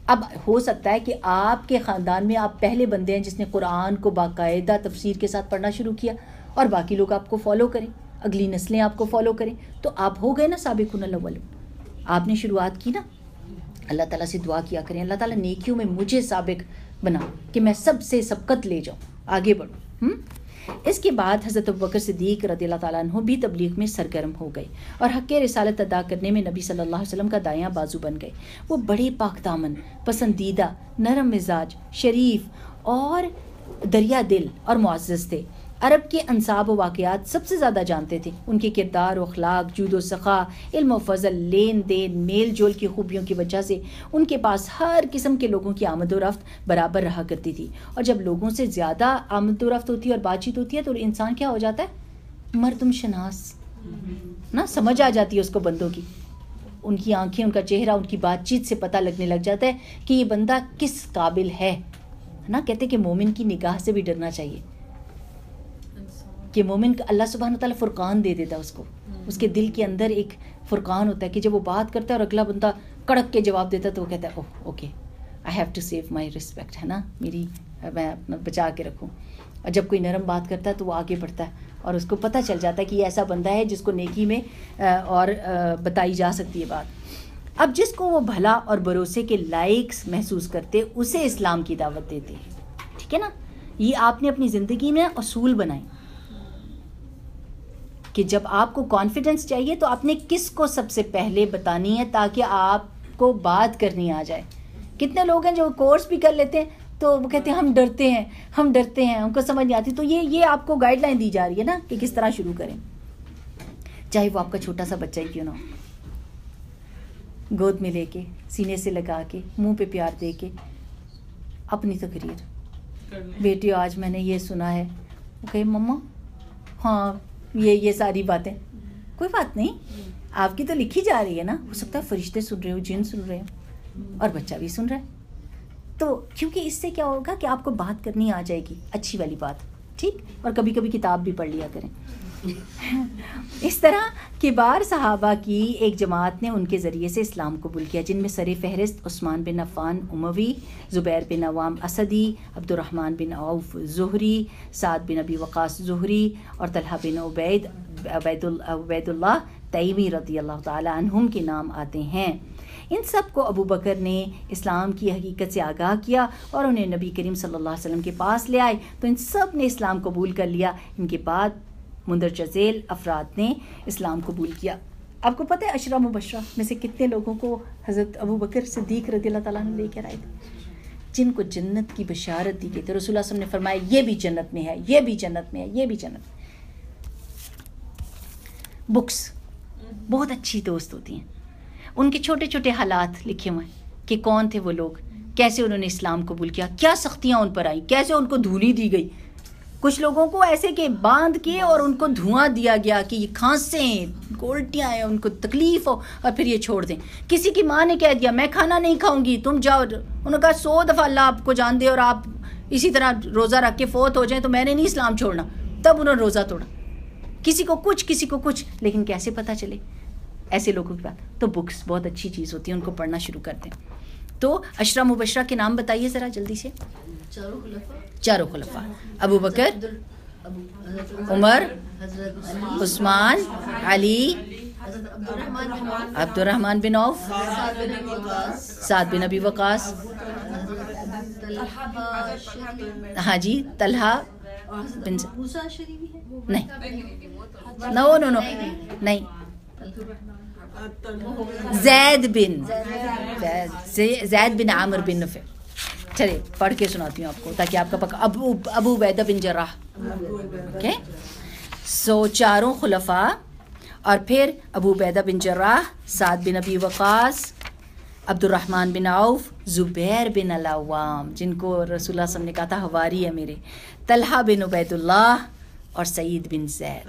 اب ہو سکتا ہے کہ آپ کے خاندان میں آپ پہلے بندے ہیں جس نے قرآن کو باقاعدہ تفسیر کے ساتھ پڑھنا شروع کیا, اور باقی لوگ آپ کو فالو کریں, اگلی نسلیں آپ کو فالو کریں, تو آپ ہو گئے نا سابقون الاولون. آپ نے شروعات کی نا. اللہ تعالیٰ سے دعا کیا کریں, اللہ تعالیٰ نیکیوں میں مجھے سابق بنا کہ میں سب سے سبقت لے جاؤں, آگے بڑھوں. اس کے بعد حضرت ابوبکر صدیق رضی اللہ تعالیٰ عنہ بھی تبلیغ میں سرگرم ہو گئے اور حق رسالت ادا کرنے میں نبی صلی اللہ علیہ وسلم کا دایاں بازو بن گئے. وہ بڑے پاک دامن، پسندیدہ، نرم مزاج، شریف اور دریا دل اور معزز تھے. عرب کے انصاب و واقعات سب سے زیادہ جانتے تھے. ان کے کردار و اخلاق، جود و سخا، علم و فضل، لین دین، میل جول کی خوبیوں کی وجہ سے ان کے پاس ہر قسم کے لوگوں کی آمد و رفت برابر رہا کرتی تھی. اور جب لوگوں سے زیادہ آمد و رفت ہوتی ہے اور بات چیت ہوتی ہے تو انسان کیا ہو جاتا ہے؟ مردم شناس نا، سمجھ آ جاتی ہے اس کو بندوں کی. ان کی آنکھیں، ان کا چہرہ، ان کی بات چیت سے پتہ لگنے لگ جاتا ہے کہ یہ بندہ کس قابل ہے نا. کہتے کہ مومن کی نگاہ سے بھی ڈرنا چاہیے کہ مومن کا اللہ سبحانہ تعالیٰ فرقان دے دیتا ہے اس کو. اس کے دل کے اندر ایک فرقان ہوتا ہے کہ جب وہ بات کرتا ہے اور اگلا بندہ کڑک کے جواب دیتا ہے تو وہ کہتا ہے oh okay I have to save my respect, ہے نا، میری میں اپنا بچا کے رکھوں. اور جب کوئی نرم بات کرتا ہے تو وہ آگے بڑھتا ہے اور اس کو پتہ چل جاتا ہے کہ یہ ایسا بندہ ہے جس کو نیکی میں اور بتائی جا سکتی ہے بات. اب جس کو وہ بھلا اور بھروسے کے لائق محسوس کرتے اسے اسلام کی دعوت دیتے ہیں. ٹھیک ہے نا. یہ آپ نے اپنی زندگی میں اصول بنائے کہ جب آپ کو کانفیڈنس چاہیے تو آپ نے کس کو سب سے پہلے بتانی ہے تاکہ آپ کو بات کرنی آ جائے. کتنے لوگ ہیں جو کورس بھی کر لیتے ہیں تو وہ کہتے ہیں ہم ڈرتے ہیں ان کو سمجھ نہیں آتی. تو یہ آپ کو گائیڈ لائن دی جا رہی ہے نا کہ کس طرح شروع کریں. چاہے وہ آپ کا چھوٹا سا بچہ ہی کیوں نہ ہو، گود میں لے کے، سینے سے لگا کے، منہ پہ پیار دے کے اپنی تقریر، بیٹی آج میں نے یہ سنا ہے، وہ کہے مما ہاں یہ ساری باتیں، کوئی بات نہیں، آپ کی تو لکھی جا رہی ہے نا. ہو سکتا ہے فرشتے سن رہے ہو، جن سن رہے ہو اور بچہ بھی سن رہا ہے. تو کیونکہ اس سے کیا ہوگا کہ آپ کو بات کرنی آ جائے گی، اچھی والی بات. ٹھیک. اور کبھی کبھی کتاب بھی پڑھ لیا کریں. اس طرح کبار صحابہ کی ایک جماعت نے ان کے ذریعے سے اسلام قبول کیا، جن میں سر فہرست عثمان بن عفان اموی، زبیر بن عوام اسدی، عبد الرحمن بن عوف زہری، سعد بن ابی وقاص زہری اور طلحہ بن عبید اللہ تیمی رضی اللہ تعالی عنہم کے نام آتے ہیں. ان سب کو ابو بکر نے اسلام کی حقیقت سے آگاہ کیا اور انہیں نبی کریم صلی اللہ علیہ وسلم کے پاس لے آئے تو ان سب نے اسلام قبول کر لیا. ان کے بعد مندرجہ ذیل افراد نے اسلام قبول کیا. آپ کو پتہ ہے عشرہ مبشرہ میں سے کتنے لوگوں کو حضرت ابو بکر صدیق رضی اللہ تعالیٰ عنہ لے کر آئے تھے جن کو جنت کی بشارت دی گئی تھی. رسول اللہ صلی اللہ علیہ وسلم نے فرمایا یہ بھی جنت میں ہے، یہ بھی جنت میں ہے، یہ بھی جنت میں. بکس بہت اچھی دوست ہوتی ہیں. ان کے چھوٹے چھوٹے حالات لکھے ہوئے ہیں کہ کون تھے وہ لوگ، کیسے انہوں نے اسلام قبول کیا، کیا سختیاں ان پر آئیں، کیسے ان کو دھولی دی گئی. کچھ لوگوں کو ایسے کہ باندھ کے اور ان کو دھواں دیا گیا کہ یہ کھانسیں، الٹیاں ہیں، ان کو تکلیف ہو اور پھر یہ چھوڑ دیں. کسی کی ماں نے کہہ دیا میں کھانا نہیں کھاؤں گی، تم جاؤ. انہوں نے کہا 100 دفعہ اللہ آپ کو جان دے اور آپ اسی طرح روزہ رکھ کے فوت ہو جائیں تو میں نے نہیں اسلام چھوڑنا. تب انہوں نے روزہ توڑا. کسی کو کچھ، لیکن کیسے پتہ چلے ایسے لوگوں کی بات. تو بکس بہت اچھی چیز ہوتی ہے، ان کو پڑھنا شروع کر دیں. تو عشرہ مبشرہ کے نام بتائیے ذرا جلدی سے. چاروں خلفاء ابو بکر، عمر، عثمان، علی، عبد الرحمن بن عوف، سعد بن ابی وقاص، ہاں جی، طلحہ بن نہیں زید بن عامر بن نفع. چلے پڑھ کے سناتی ہوں آپ کو تاکہ آپ کا پکا. ابو عبیدہ بن جراح. اوکے، سو چاروں خلفاء اور پھر ابو عبیدہ بن جراح، سعد بن ابی وقاص، عبد الرحمن بن عوف، زبیر بن العوام جن کو رسول اللہ صلی اللہ علیہ وسلم نے کہا تھا حواری ہے میرے، طلحہ بن عبید اللہ اور سعید بن زید.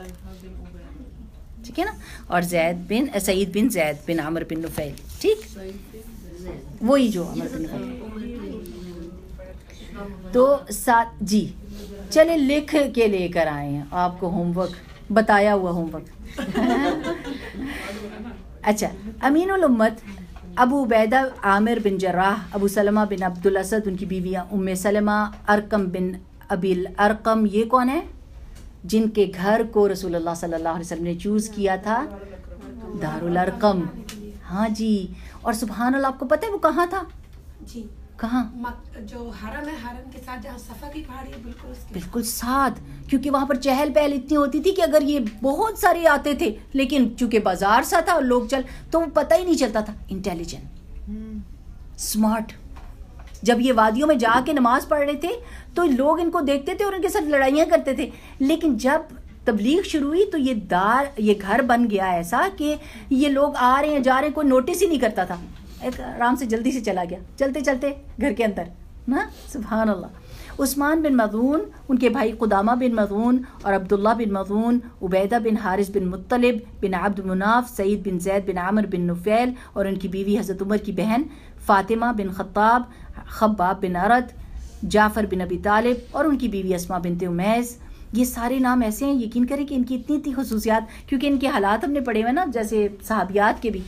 ٹھیک ہے نا. اور سعید بن زید بن عمر بن نفیل. ٹھیک، وہی جو عمر بن نفیل. تو جی چلے لکھ کے لے کر آئے ہیں آپ کو ہوم ورک، بتایا ہوا ہوم ورک. اچھا، امین الامت ابو عبیدہ عامر بن جراح، ابو سلمہ بن عبد الاسد ان کی بیویاں، ام سلمہ، ارقم بن ابی الارقم، یہ کون ہے؟ جن کے گھر کو رسول اللہ صلی اللہ علیہ وسلم نے چوز کیا تھا، دار الارقم. ہاں جی. اور سبحان اللہ، آپ کو پتہ ہے وہ کہاں تھا؟ جی کہاں؟ جو حرم ہے، حرم کے ساتھ جہاں صفا کی پہاڑی ہے، بالکل ساتھ، کیونکہ وہاں پر چہل پہل اتنی ہوتی تھی کہ اگر یہ بہت سارے آتے تھے، لیکن چونکہ بازار سا تھا اور لوگ تو پتہ ہی نہیں چلتا تھا. Intelligent, smart. جب یہ وادیوں میں جا کے نماز پڑھ رہے تھے تو لوگ ان کو دیکھتے تھے اور ان کے ساتھ لڑائیاں کرتے تھے، لیکن جب تبلیغ شروع ہوئی تو یہ گھر بن گیا ایسا کہ یہ لوگ آ رہے ہیں جا رہے ہیں، کوئی نوٹس ہی نہیں کرتا تھا. ایک آرام سے جلدی سے چلا گیا، چلتے چلتے گھر کے اندر نا. سبحان اللہ. عثمان بن مظعون، ان کے بھائی قدامہ بن مظعون اور عبداللہ بن مظعون، عبیدہ بن حارث بن مطلب بن عبد مناف، سعید بن زید بن عامر بن نفیل اور ان کی بیوی حضرت عمر کی بہن فاطمہ بن خطاب، خباب بن ارد، جعفر بن ابی طالب اور ان کی بیوی اسماء بنت امیس. یہ سارے نام ایسے ہیں، یقین کریں کہ ان کی اتنی خصوصیات، کیونکہ ان کے حالات ہم نے پڑھے ہوئے نا، جیسے صحابیات کے بھی.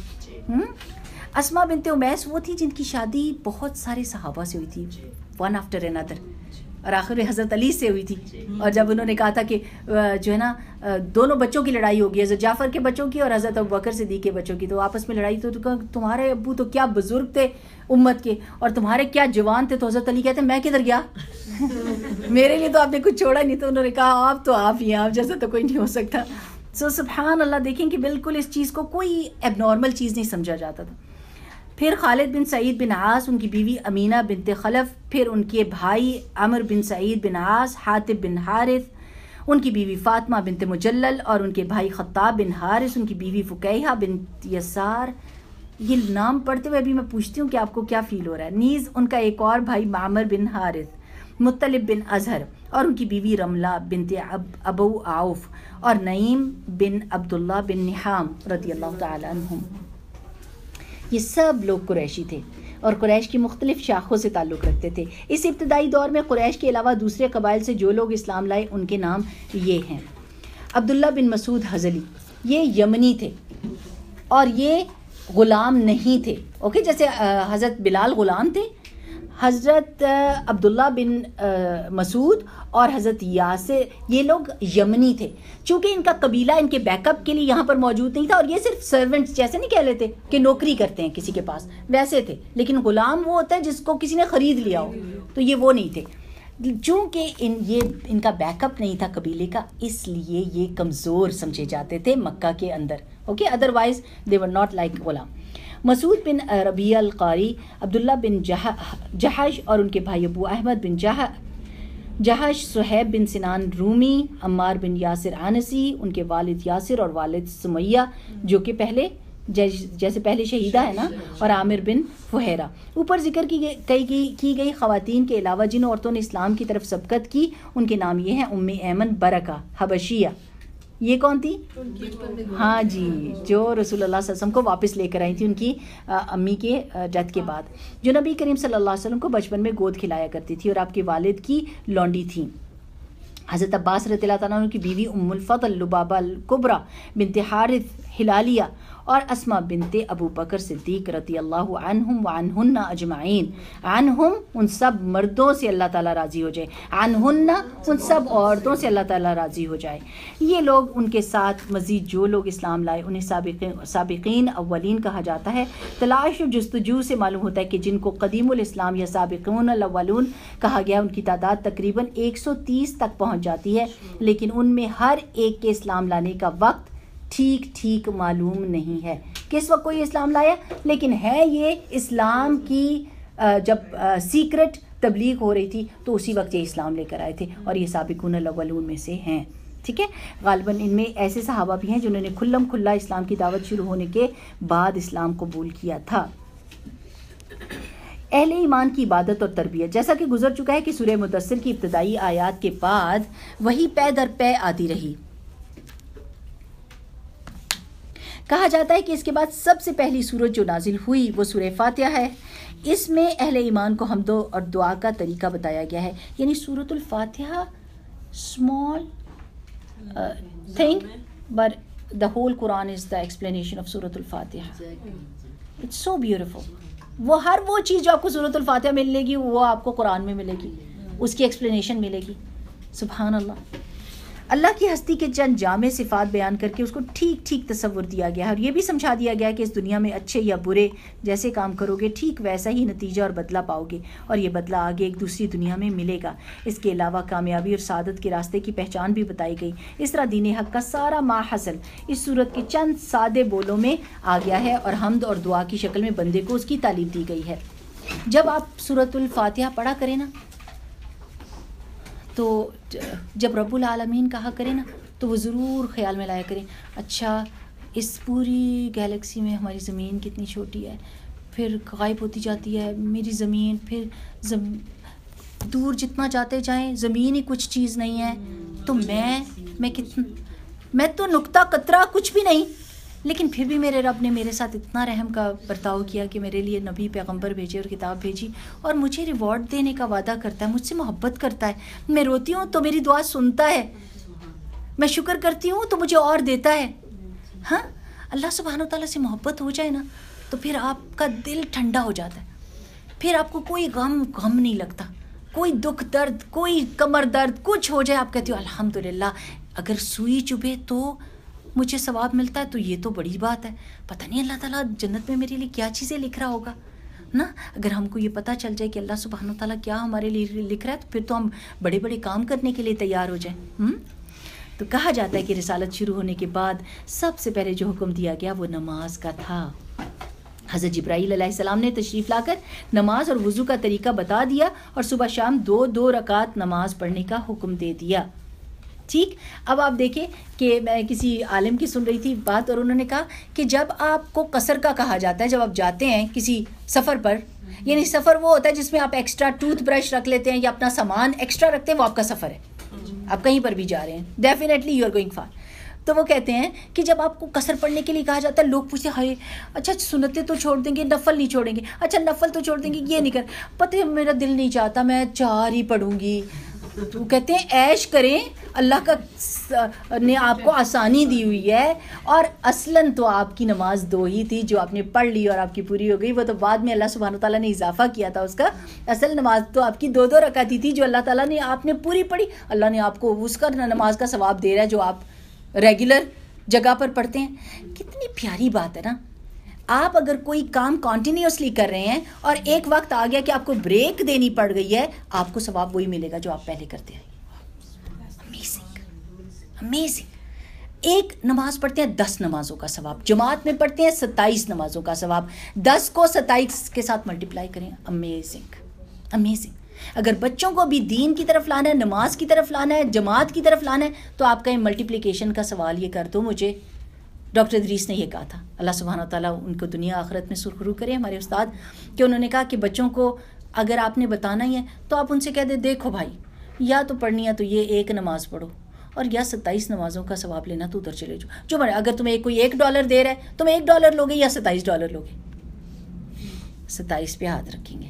اسماء بنت امیس وہ تھی جن کی شادی بہت سارے صحابہ سے ہوئی تھی، ون آفٹر انادر، اور آخر میں حضرت علی سے ہوئی تھی. اور جب انہوں نے کہا تھا کہ جو ہے نا دونوں بچوں کی لڑائی ہوگی، حضرت جعفر کے بچوں کی اور حضرت ابوبکر صدیق کے بچوں کی، تو آپس میں لڑائی. تو تمہارے ابو تو کیا بزرگ تھے امت کے اور تمہارے کیا جوان تھے. تو حضرت علی کہتے ہیں میں کدھر گیا، میرے لیے تو آپ نے کچھ چھوڑا نہیں. تو انہوں نے کہا آپ تو آپ ہی ہیں، آپ جیسا تو کوئی نہیں ہو سکتا. سبحان اللہ. دیکھیں کہ بالکل اس چیز کو کوئی ایب نارمل چیز نہیں سمجھا جاتا تھا. پھر خالد بن سعید بن عاص، ان کی بیوی امینہ بنت خلف، پھر ان کے بھائی عمر بن سعید بن عاص، حاتب بن حارث، ان کی بیوی فاطمہ بنت مجلل اور ان کے بھائی خطاب بن حارث، ان کی بیوی فکیہہ بنت یسار. یہ نام پڑھتے ہوئے ابھی میں پوچھتی ہوں کہ آپ کو کیا فیل ہو رہا ہے. نیز ان کا ایک اور بھائی معمر بن حارث، مطلب بن اظہر اور ان کی بیوی رملہ بنت ابو عوف اور نعیم بن عبداللہ بن نحام رضی اللہ تعالی عنہم. یہ سب لوگ قریشی تھے اور قریش کی مختلف شاخوں سے تعلق رکھتے تھے. اس ابتدائی دور میں قریش کے علاوہ دوسرے قبائل سے جو لوگ اسلام لائے ان کے نام یہ ہیں. عبداللہ بن مسعود حضلی، یہ یمنی تھے اور یہ غلام نہیں تھے. اوکے، جیسے حضرت بلال غلام تھے، حضرت عبداللہ بن مسعود اور حضرت یاسر یہ لوگ یمنی تھے. چونکہ ان کا قبیلہ ان کے بیک اپ کے لیے یہاں پر موجود نہیں تھا، اور یہ صرف سرونٹس جیسے نہیں کہہ لیتے کہ نوکری کرتے ہیں کسی کے پاس، ویسے تھے. لیکن غلام وہ ہوتا ہے جس کو کسی نے خرید لیا ہو، تو یہ وہ نہیں تھے. چونکہ ان کا بیک اپ نہیں تھا قبیلے کا، اس لیے یہ کمزور سمجھے جاتے تھے مکہ کے اندر. Okay, otherwise they were not like غلام. مسعود بن ربیع القاری، عبداللہ بن جہش اور ان کے بھائی ابو احمد بن جہش، صہیب بن سنان رومی، عمار بن یاسر عنسی، ان کے والد یاسر اور والد سمیہ جو کہ جیسے پہلے شہیدہ ہے نا، اور عامر بن فہیرہ. اوپر ذکر کی گئی خواتین کے علاوہ جن عورتوں نے اسلام کی طرف سبقت کی ان کے نام یہ ہیں: ام ایمن برکہ حبشیہ، یہ کون تھی؟ ہاں جی، جو رسول اللہ صلی اللہ علیہ وسلم کو واپس لے کر آئی تھی ان کی امی کے ڈیتھ کے بعد، جو نبی کریم صلی اللہ علیہ وسلم کو بچپن میں گود کھلایا کرتی تھی اور آپ کے والد کی لونڈی تھی. حضرت عباس رضی اللہ تعالیٰ عنہ کی بیوی ام الفضل لبابہ الکبریٰ بنت حارث ہلالیہ اور اسماء بنت ابو بکر صدیق رضی اللہ عنہم وعنہن اجمعین. عنہم ان سب مردوں سے اللہ تعالیٰ راضی ہو جائے، عنہن ان سب عورتوں سے اللہ تعالیٰ راضی ہو جائے. یہ لوگ ان کے ساتھ مزید جو لوگ اسلام لائے انہیں سابقین اولین کہا جاتا ہے. تلاش و جستجو سے معلوم ہوتا ہے کہ جن کو قدیم الاسلام یا سابقون الاولون کہا گیا ان کی تعداد تقریباً 130 تک پہنچ جاتی ہے، لیکن ان میں ہر ایک کے اسلام لانے کا وقت ٹھیک معلوم نہیں ہے کس وقت کوئی اسلام لایا، لیکن ہے یہ اسلام کی جب سیکرٹ تبلیغ ہو رہی تھی تو اسی وقت یہ اسلام لے کر آئے تھے، اور یہ سابقون الاولون میں سے ہیں. ٹھیک ہے، غالباً ان میں ایسے صحابہ بھی ہیں جنہوں نے کھلم کھلا اسلام کی دعوت شروع ہونے کے بعد اسلام قبول کیا تھا. اہل ایمان کی عبادت اور تربیت، جیسا کہ گزر چکا ہے کہ سورہ مدثر کی ابتدائی آیات کے بعد وہی پے در پے آتی رہی. کہا جاتا ہے کہ اس کے بعد سب سے پہلی سورت جو نازل ہوئی وہ سورہ فاتحہ ہے. اس میں اہل ایمان کو حمد اور دعا کا طریقہ بتایا گیا ہے. یعنی سورۃ الفاتحہ small thing but the whole Quran is the explanation of سورۃ الفاتحہ. It's so beautiful. ہر وہ چیز جو آپ کو سورۃ الفاتحہ میں ملے گی وہ آپ کو قرآن میں ملے گی، اس کی ایکسپلینیشن ملے گی. سبحان اللہ. اللہ کی ہستی کے چند جامع صفات بیان کر کے اس کو ٹھیک ٹھیک تصور دیا گیا ہے، اور یہ بھی سمجھا دیا گیا ہے کہ اس دنیا میں اچھے یا برے جیسے کام کرو گے ٹھیک ویسا ہی نتیجہ اور بدلہ پاؤ گے، اور یہ بدلہ آگے ایک دوسری دنیا میں ملے گا۔ اس کے علاوہ کامیابی اور سعادت کے راستے کی پہچان بھی بتائی گئی۔ اس طرح دین حق کا سارا ما حاصل اس صورت کے چند سادے بولوں میں آ گیا ہے، اور حمد اور دعا کی شکل میں بندے کو اس کی تعلیم دی گئی ہے۔ جب آپ سورۃ الفاتحہ پڑھا کریں نا، تو جب رب العالمین کہا کریں نا، تو وہ ضرور خیال میں لایا کریں، اچھا اس پوری گیلیکسی میں ہماری زمین کتنی چھوٹی ہے، پھر غائب ہوتی جاتی ہے میری زمین، پھر دور جتنا جاتے جائیں زمین ہی کچھ چیز نہیں ہے، تو میں تو نقطہ قطرہ کچھ بھی نہیں، لیکن پھر بھی میرے رب نے میرے ساتھ اتنا رحم کا برتاؤ کیا کہ میرے لیے نبی پیغمبر بھیجے اور کتاب بھیجی، اور مجھے ریوارڈ دینے کا وعدہ کرتا ہے، مجھ سے محبت کرتا ہے، میں روتی ہوں تو میری دعا سنتا ہے، میں شکر کرتی ہوں تو مجھے اور دیتا ہے۔ ہاں، اللہ سبحانہ و تعالیٰ سے محبت ہو جائے نا، تو پھر آپ کا دل ٹھنڈا ہو جاتا ہے، پھر آپ کو کوئی غم نہیں لگتا، کوئی دکھ درد، کوئی کمر درد کچھ ہو جائے، آپ کہتے ہو الحمدللہ، اگر سوئی چبھے تو مجھے ثواب ملتا ہے تو یہ تو بڑی بات ہے، پتہ نہیں اللہ تعالیٰ جنت میں میرے لیے کیا چیزیں لکھ رہا ہوگا نا۔ اگر ہم کو یہ پتہ چل جائے کہ اللہ سبحانہ و تعالیٰ کیا ہمارے لیے لکھ رہا ہے، تو پھر تو ہم بڑے بڑے کام کرنے کے لیے تیار ہو جائیں۔ تو کہا جاتا ہے کہ رسالت شروع ہونے کے بعد سب سے پہلے جو حکم دیا گیا وہ نماز کا تھا۔ حضرت جبرائیل علیہ السلام نے تشریف لا کر نماز اور وضو کا طریقہ بتا دیا، اور صبح شام 2 رکعت نماز پڑھنے کا حکم دے دیا۔ ٹھیک، اب آپ دیکھیں کہ میں کسی عالم کی سن رہی تھی بات، اور انہوں نے کہا کہ جب آپ کو قصر کا کہا جاتا ہے، جب آپ جاتے ہیں کسی سفر پر، یعنی سفر وہ ہوتا ہے جس میں آپ ایکسٹرا ٹوتھ برش رکھ لیتے ہیں یا اپنا سامان ایکسٹرا رکھتے ہیں، وہ آپ کا سفر ہے، آپ کہیں پر بھی جا رہے ہیں، definitely you are going for. تو وہ کہتے ہیں کہ جب آپ کو قصر پڑھنے کے لیے کہا جاتا ہے، لوگ پوچھتے ہیں ہائے اچھا سنتیں تو چھوڑ دیں گے، نفل نہیں چھوڑیں گے، اچھا نفل تو چھوڑ دیں گے، یہ نہیں کر، پتہ ہے میرا دل نہیں چاہتا، میں 4 ہی پڑھوں گی۔ تو کہتے ہیں عیش کریں، اللہ کا نے آپ کو آسانی دی ہوئی ہے، اور اصلاً تو آپ کی نماز 2 ہی تھی جو آپ نے پڑھ لی اور آپ کی پوری ہو گئی، وہ تو بعد میں اللہ سبحانہ تعالیٰ نے اضافہ کیا تھا اس کا، اصل نماز تو آپ کی 2 رکعت ہی تھی جو اللہ تعالیٰ نے آپ نے پوری پڑھی، اللہ نے آپ کو اس کا نماز کا ثواب دے رہا ہے جو آپ ریگولر جگہ پر پڑھتے ہیں۔ کتنی پیاری بات ہے نا، آپ اگر کوئی کام کنٹینیوسلی کر رہے ہیں اور ایک وقت آ گیا کہ آپ کو بریک دینی پڑ گئی ہے، آپ کو ثواب وہی ملے گا جو آپ پہلے کرتے ہیں۔ امیزنگ۔ ایک نماز پڑھتے ہیں 10 نمازوں کا ثواب، جماعت میں پڑھتے ہیں 27 نمازوں کا ثواب، 10 کو 27 کے ساتھ ملٹیپلائی کریں، امیزنگ۔ اگر بچوں کو بھی دین کی طرف لانا ہے، نماز کی طرف لانا ہے، جماعت کی طرف لانا ہے، تو آپ کہیں ملٹیپلیکیشن کا سوال یہ کر دو مجھے۔ ڈاکٹر ادریس نے یہ کہا تھا، اللہ سبحانہ تعالیٰ ان کو دنیا آخرت میں سرخرو کرے، ہمارے استاد، کہ انہوں نے کہا کہ بچوں کو اگر آپ نے بتانا ہی ہے تو آپ ان سے کہہ دیں دیکھو بھائی، یا تو پڑھنی ہے تو یہ 1 نماز پڑھو، اور یا 27 نمازوں کا ثواب لینا تو ادھر چلے جاؤ، جو بڑے اگر تمہیں کوئی $1 دے رہا ہے، تم $1 لوگے یا $27 لوگے؟ 27 پہ ہاتھ رکھیں گے،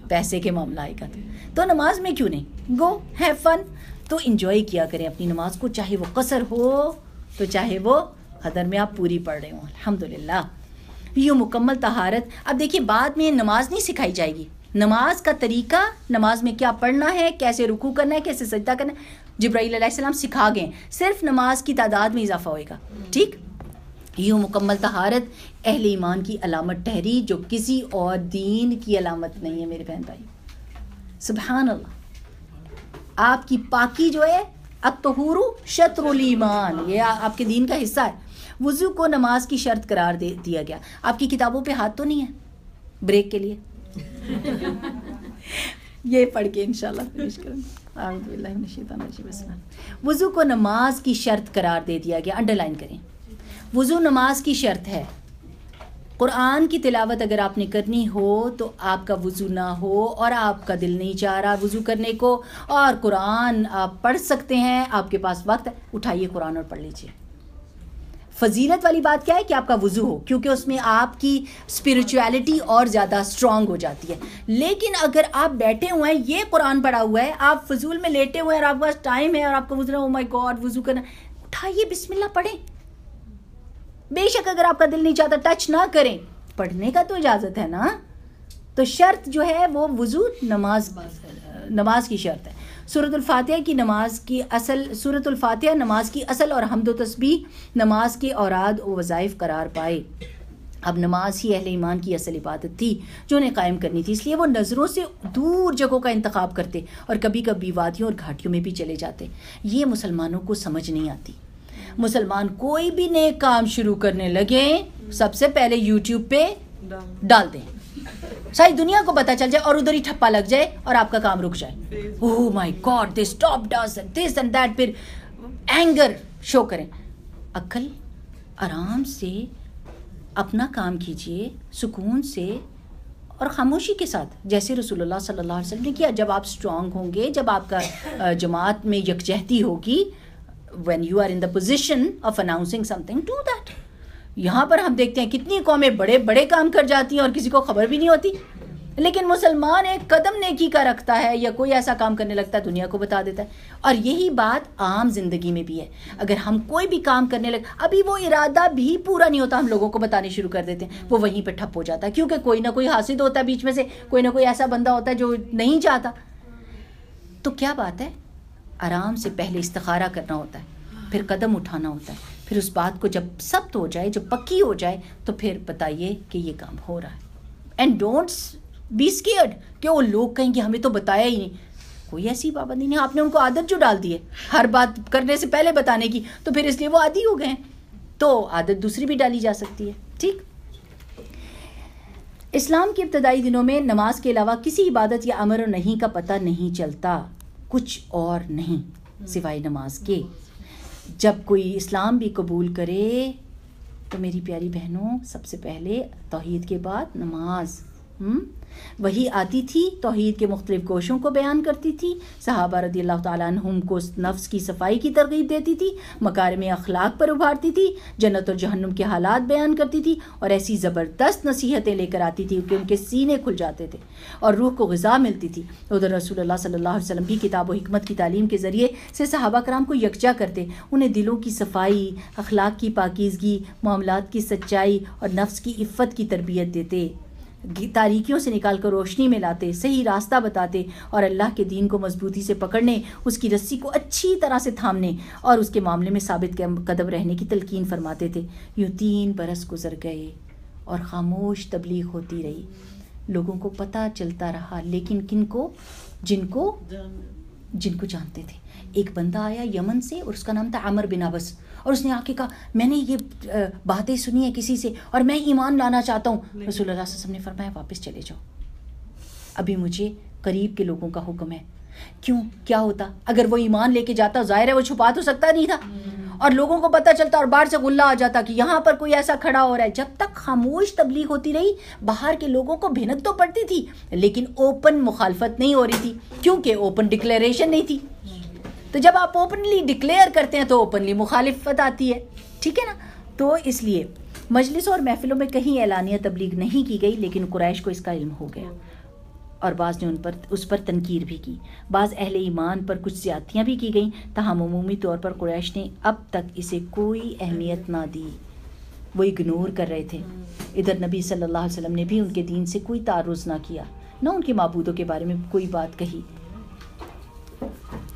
پیسے کے معاملہ آئے گا تو نماز میں کیوں نہیں، گو ہیو فن، تو انجوائے کیا کریں اپنی نماز کو، چاہے وہ قصر ہو تو چاہے وہ حضر میں آپ پوری پڑھ رہے ہوں، الحمدللہ۔ یوں مکمل طہارت، اب دیکھیے بعد میں نماز نہیں سکھائی جائے گی، نماز کا طریقہ، نماز میں کیا پڑھنا ہے، کیسے رکوع کرنا ہے، کیسے سجدہ کرنا ہے، جبرائیل علیہ السلام سکھا گئے، صرف نماز کی تعداد میں اضافہ ہوئے گا، ٹھیک۔ یوں مکمل طہارت اہل ایمان کی علامت ٹھہری جو کسی اور دین کی علامت نہیں ہے، میرے بہن بھائی، سبحان اللہ۔ آپ کی پاکی جو ہے الطہور شطر الایمان، یہ آپ کے دین کا حصہ ہے۔ وضو کو نماز کی شرط قرار دیا گیا۔ آپ کی کتابوں پہ ہاتھ تو نہیں ہے بریک کے لیے؟ یہ پڑھ کے انشاءاللہ فنش کریں گے۔ اعوذ باللہ من الشیطان الرجیم۔ وضو کو نماز کی شرط قرار دے دیا گیا، انڈر لائن کریں، وضو نماز کی شرط ہے۔ قرآن کی تلاوت اگر آپ نے کرنی ہو تو آپ کا وضو نہ ہو اور آپ کا دل نہیں چاہ رہا وضو کرنے کو، اور قرآن آپ پڑھ سکتے ہیں، آپ کے پاس وقت ہے، اٹھائیے قرآن اور پڑھ لیجئے۔ فضیلت والی بات کیا ہے کہ آپ کا وضو ہو، کیونکہ اس میں آپ کی اسپرچویلٹی اور زیادہ اسٹرانگ ہو جاتی ہے۔ لیکن اگر آپ بیٹھے ہوئے ہیں، یہ قرآن پڑھا ہوا ہے، آپ فضول میں لیٹے ہوئے ہیں اور آپ کے پاس ٹائم ہے اور آپ کا وضو، او مائی گاڈ وضو کرنا، اٹھائیے بسم اللہ پڑھیں۔ بے شک اگر آپ کا دل نہیں چاہتا ٹچ نہ کریں، پڑھنے کا تو اجازت ہے نا۔ تو شرط جو ہے وہ وضو نماز کی شرط ہے۔ سورۃ الفاتحہ کی نماز کی اصل، سورۃ الفاتحہ نماز کی اصل اور حمد و تسبیح نماز کے اوراد و وظائف قرار پائے۔ اب نماز ہی اہل ایمان کی اصل عبادت تھی جو انہیں قائم کرنی تھی، اس لیے وہ نظروں سے دور جگہوں کا انتخاب کرتے اور کبھی کبھی وادیوں اور گھاٹیوں میں بھی چلے جاتے۔ یہ مسلمانوں کو سمجھ نہیں آتی۔ مسلمان کوئی بھی نیک کام شروع کرنے لگے سب سے پہلے یوٹیوب پہ ڈال دیں، ساری دنیا کو پتہ چل جائے اور ادھر ہی ٹھپا لگ جائے اور آپ کا کام رک جائے۔ Oh my god, this top does this and that, پھر اینگر شو کریں۔ عقل، آرام سے اپنا کام کیجئے، سکون سے اور خاموشی کے ساتھ، جیسے رسول اللہ صلی اللہ علیہ وسلم نے کیا۔ جب آپ اسٹرانگ ہوں گے، جب آپ کا جماعت میں یکجہتی ہوگی، when you are in the position of announcing something, do that۔ یہاں پر ہم دیکھتے ہیں کتنی قومیں بڑے بڑے کام کر جاتی ہیں اور کسی کو خبر بھی نہیں ہوتی، لیکن مسلمان ایک قدم نیکی کا رکھتا ہے یا کوئی ایسا کام کرنے لگتا ہے دنیا کو بتا دیتا ہے۔ اور یہی بات عام زندگی میں بھی ہے، اگر ہم کوئی بھی کام کرنے لگے، ابھی وہ ارادہ بھی پورا نہیں ہوتا، ہم لوگوں کو بتانے شروع کر دیتے ہیں، وہ وہیں پہ ٹھپ ہو جاتا ہے، کیونکہ کوئی نہ کوئی حاسد ہوتا ہے بیچ میں سے، کوئی نہ کوئی ایسا بندہ ہوتا ہے جو نہیں چاہتا۔ تو کیا بات ہے، آرام سے پہلے استخارہ کرنا ہوتا ہے، پھر قدم اٹھانا ہوتا ہے، پھر اس بات کو جب ثبت ہو جائے، جب پکی ہو جائے، تو پھر بتائیے کہ یہ کام ہو رہا ہے۔ اینڈ ڈونٹ بی اسکیئرڈ کہ وہ لوگ کہیں گے ہمیں تو بتایا ہی نہیں۔ کوئی ایسی پابندی نہیں، آپ نے ان کو عادت جو ڈال دی ہے ہر بات کرنے سے پہلے بتانے کی، تو پھر اس لیے وہ عادی ہو گئے ہیں، تو عادت دوسری بھی ڈالی جا سکتی ہے۔ ٹھیک، اسلام کے ابتدائی دنوں میں نماز کے علاوہ کسی عبادت یا امر و نہی کا پتہ نہیں چلتا، کچھ اور نہیں سوائے نماز کے۔ جب کوئی اسلام بھی قبول کرے تو میری پیاری بہنوں، سب سے پہلے توحید کے بعد نماز، وہی آتی تھی، توحید کے مختلف گوشوں کو بیان کرتی تھی، صحابہ رضی اللہ تعالیٰ عنہم کو نفس کی صفائی کی ترغیب دیتی تھی، مکارم اخلاق پر ابھارتی تھی، جنت اور جہنم کے حالات بیان کرتی تھی، اور ایسی زبردست نصیحتیں لے کر آتی تھی کہ ان کے سینے کھل جاتے تھے اور روح کو غذا ملتی تھی۔ ادھر رسول اللہ صلی اللہ علیہ وسلم بھی کتاب و حکمت کی تعلیم کے ذریعے سے صحابہ کرام کو یکجا کرتے، انہیں دلوں کی صفائی، اخلاق کی پاکیزگی، معاملات کی سچائی اور نفس کی عفت کی تربیت دیتے، تاریکیوں سے نکال کر روشنی میں لاتے، صحیح راستہ بتاتے اور اللہ کے دین کو مضبوطی سے پکڑنے، اس کی رسی کو اچھی طرح سے تھامنے اور اس کے معاملے میں ثابت قدم رہنے کی تلقین فرماتے تھے۔ یوں 3 برس گزر گئے اور خاموش تبلیغ ہوتی رہی، لوگوں کو پتہ چلتا رہا، لیکن کن کو؟ جن کو جانتے تھے۔ ایک بندہ آیا یمن سے اور اس کا نام تھا عمر بن عبس، اور اس نے آ کے کہا میں نے یہ باتیں سنی ہیں کسی سے اور میں ایمان لانا چاہتا ہوں۔ رسول اللہ صلی اللہ علیہ وسلم نے فرمایا واپس چلے جاؤ، ابھی مجھے قریب کے لوگوں کا حکم ہے۔ کیوں؟ کیا ہوتا اگر وہ ایمان لے کے جاتا؟ ظاہر ہے وہ چھپا تو سکتا نہیں تھا، اور لوگوں کو پتہ چلتا اور باہر سے غلہ آ جاتا کہ یہاں پر کوئی ایسا کھڑا ہو رہا ہے۔ جب تک خاموش تبلیغ ہوتی رہی، باہر کے لوگوں کو بھنک تو پڑتی تھی لیکن اوپن مخالفت نہیں ہو رہی تھی، کیونکہ اوپن ڈکلیریشن نہیں تھی۔ تو جب آپ اوپنلی ڈکلیئر کرتے ہیں تو اوپنلی مخالفت آتی ہے، ٹھیک ہے نا؟ تو اس لیے مجلس اور محفلوں میں کہیں اعلانیہ تبلیغ نہیں کی گئی، لیکن قریش کو اس کا علم ہو گیا اور بعض نے اس پر تنقیر بھی کی، بعض اہل ایمان پر کچھ زیادتیاں بھی کی گئیں، تاہم عمومی طور پر قریش نے اب تک اسے کوئی اہمیت نہ دی، وہ اگنور کر رہے تھے۔ ادھر نبی صلی اللہ علیہ وسلم نے بھی ان کے دین سے کوئی تعرض نہ کیا، نہ ان کے معبودوں کے بارے میں کوئی بات کہی۔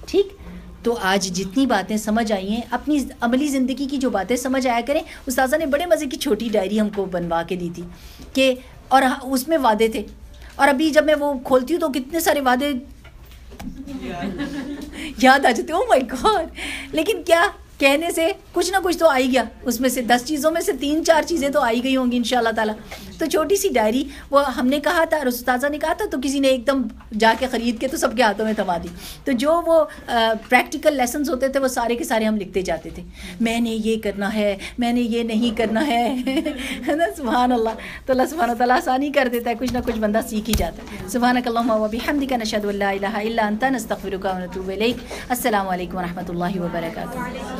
ٹھیک، تو آج جتنی باتیں سمجھ آئی ہیں، اپنی عملی زندگی کی جو باتیں سمجھ آیا کریں۔ استاذہ نے بڑے مزے کی چھوٹی ڈائری ہم کو بنوا کے دی تھی کہ، اور اس میں وعدے تھے، اور ابھی جب میں وہ کھولتی ہوں تو کتنے سارے وعدے یاد آ جاتے، او مائی گاڈ۔ لیکن کیا کہنے سے کچھ نہ کچھ تو آ ہی گیا، اس میں سے 10 چیزوں میں سے 3-4 چیزیں تو آئی گئی ہوں گی انشاءاللہ تعالیٰ۔ تو چھوٹی سی ڈائری وہ ہم نے کہا تھا، استاذہ نے کہا تھا، تو کسی نے ایک دم جا کے خرید کے تو سب کے ہاتھوں میں تھما دی۔ تو جو وہ پریکٹیکل لیسنز ہوتے تھے وہ سارے کے سارے ہم لکھتے جاتے تھے، میں نے یہ کرنا ہے، میں نے یہ نہیں کرنا ہے نا، سبحان اللہ۔ تو اللہ سبحانہ تعالیٰ آسانی کر دیتا ہے، کچھ نہ کچھ بندہ سیکھ ہی جاتا ہے۔ سبحانک اللہم و بحمدک، نشہد ان لا الہ الا انت، نستغفرک و نتوب الیک۔ السلام علیکم و رحمۃ اللہ وبرکاتہ۔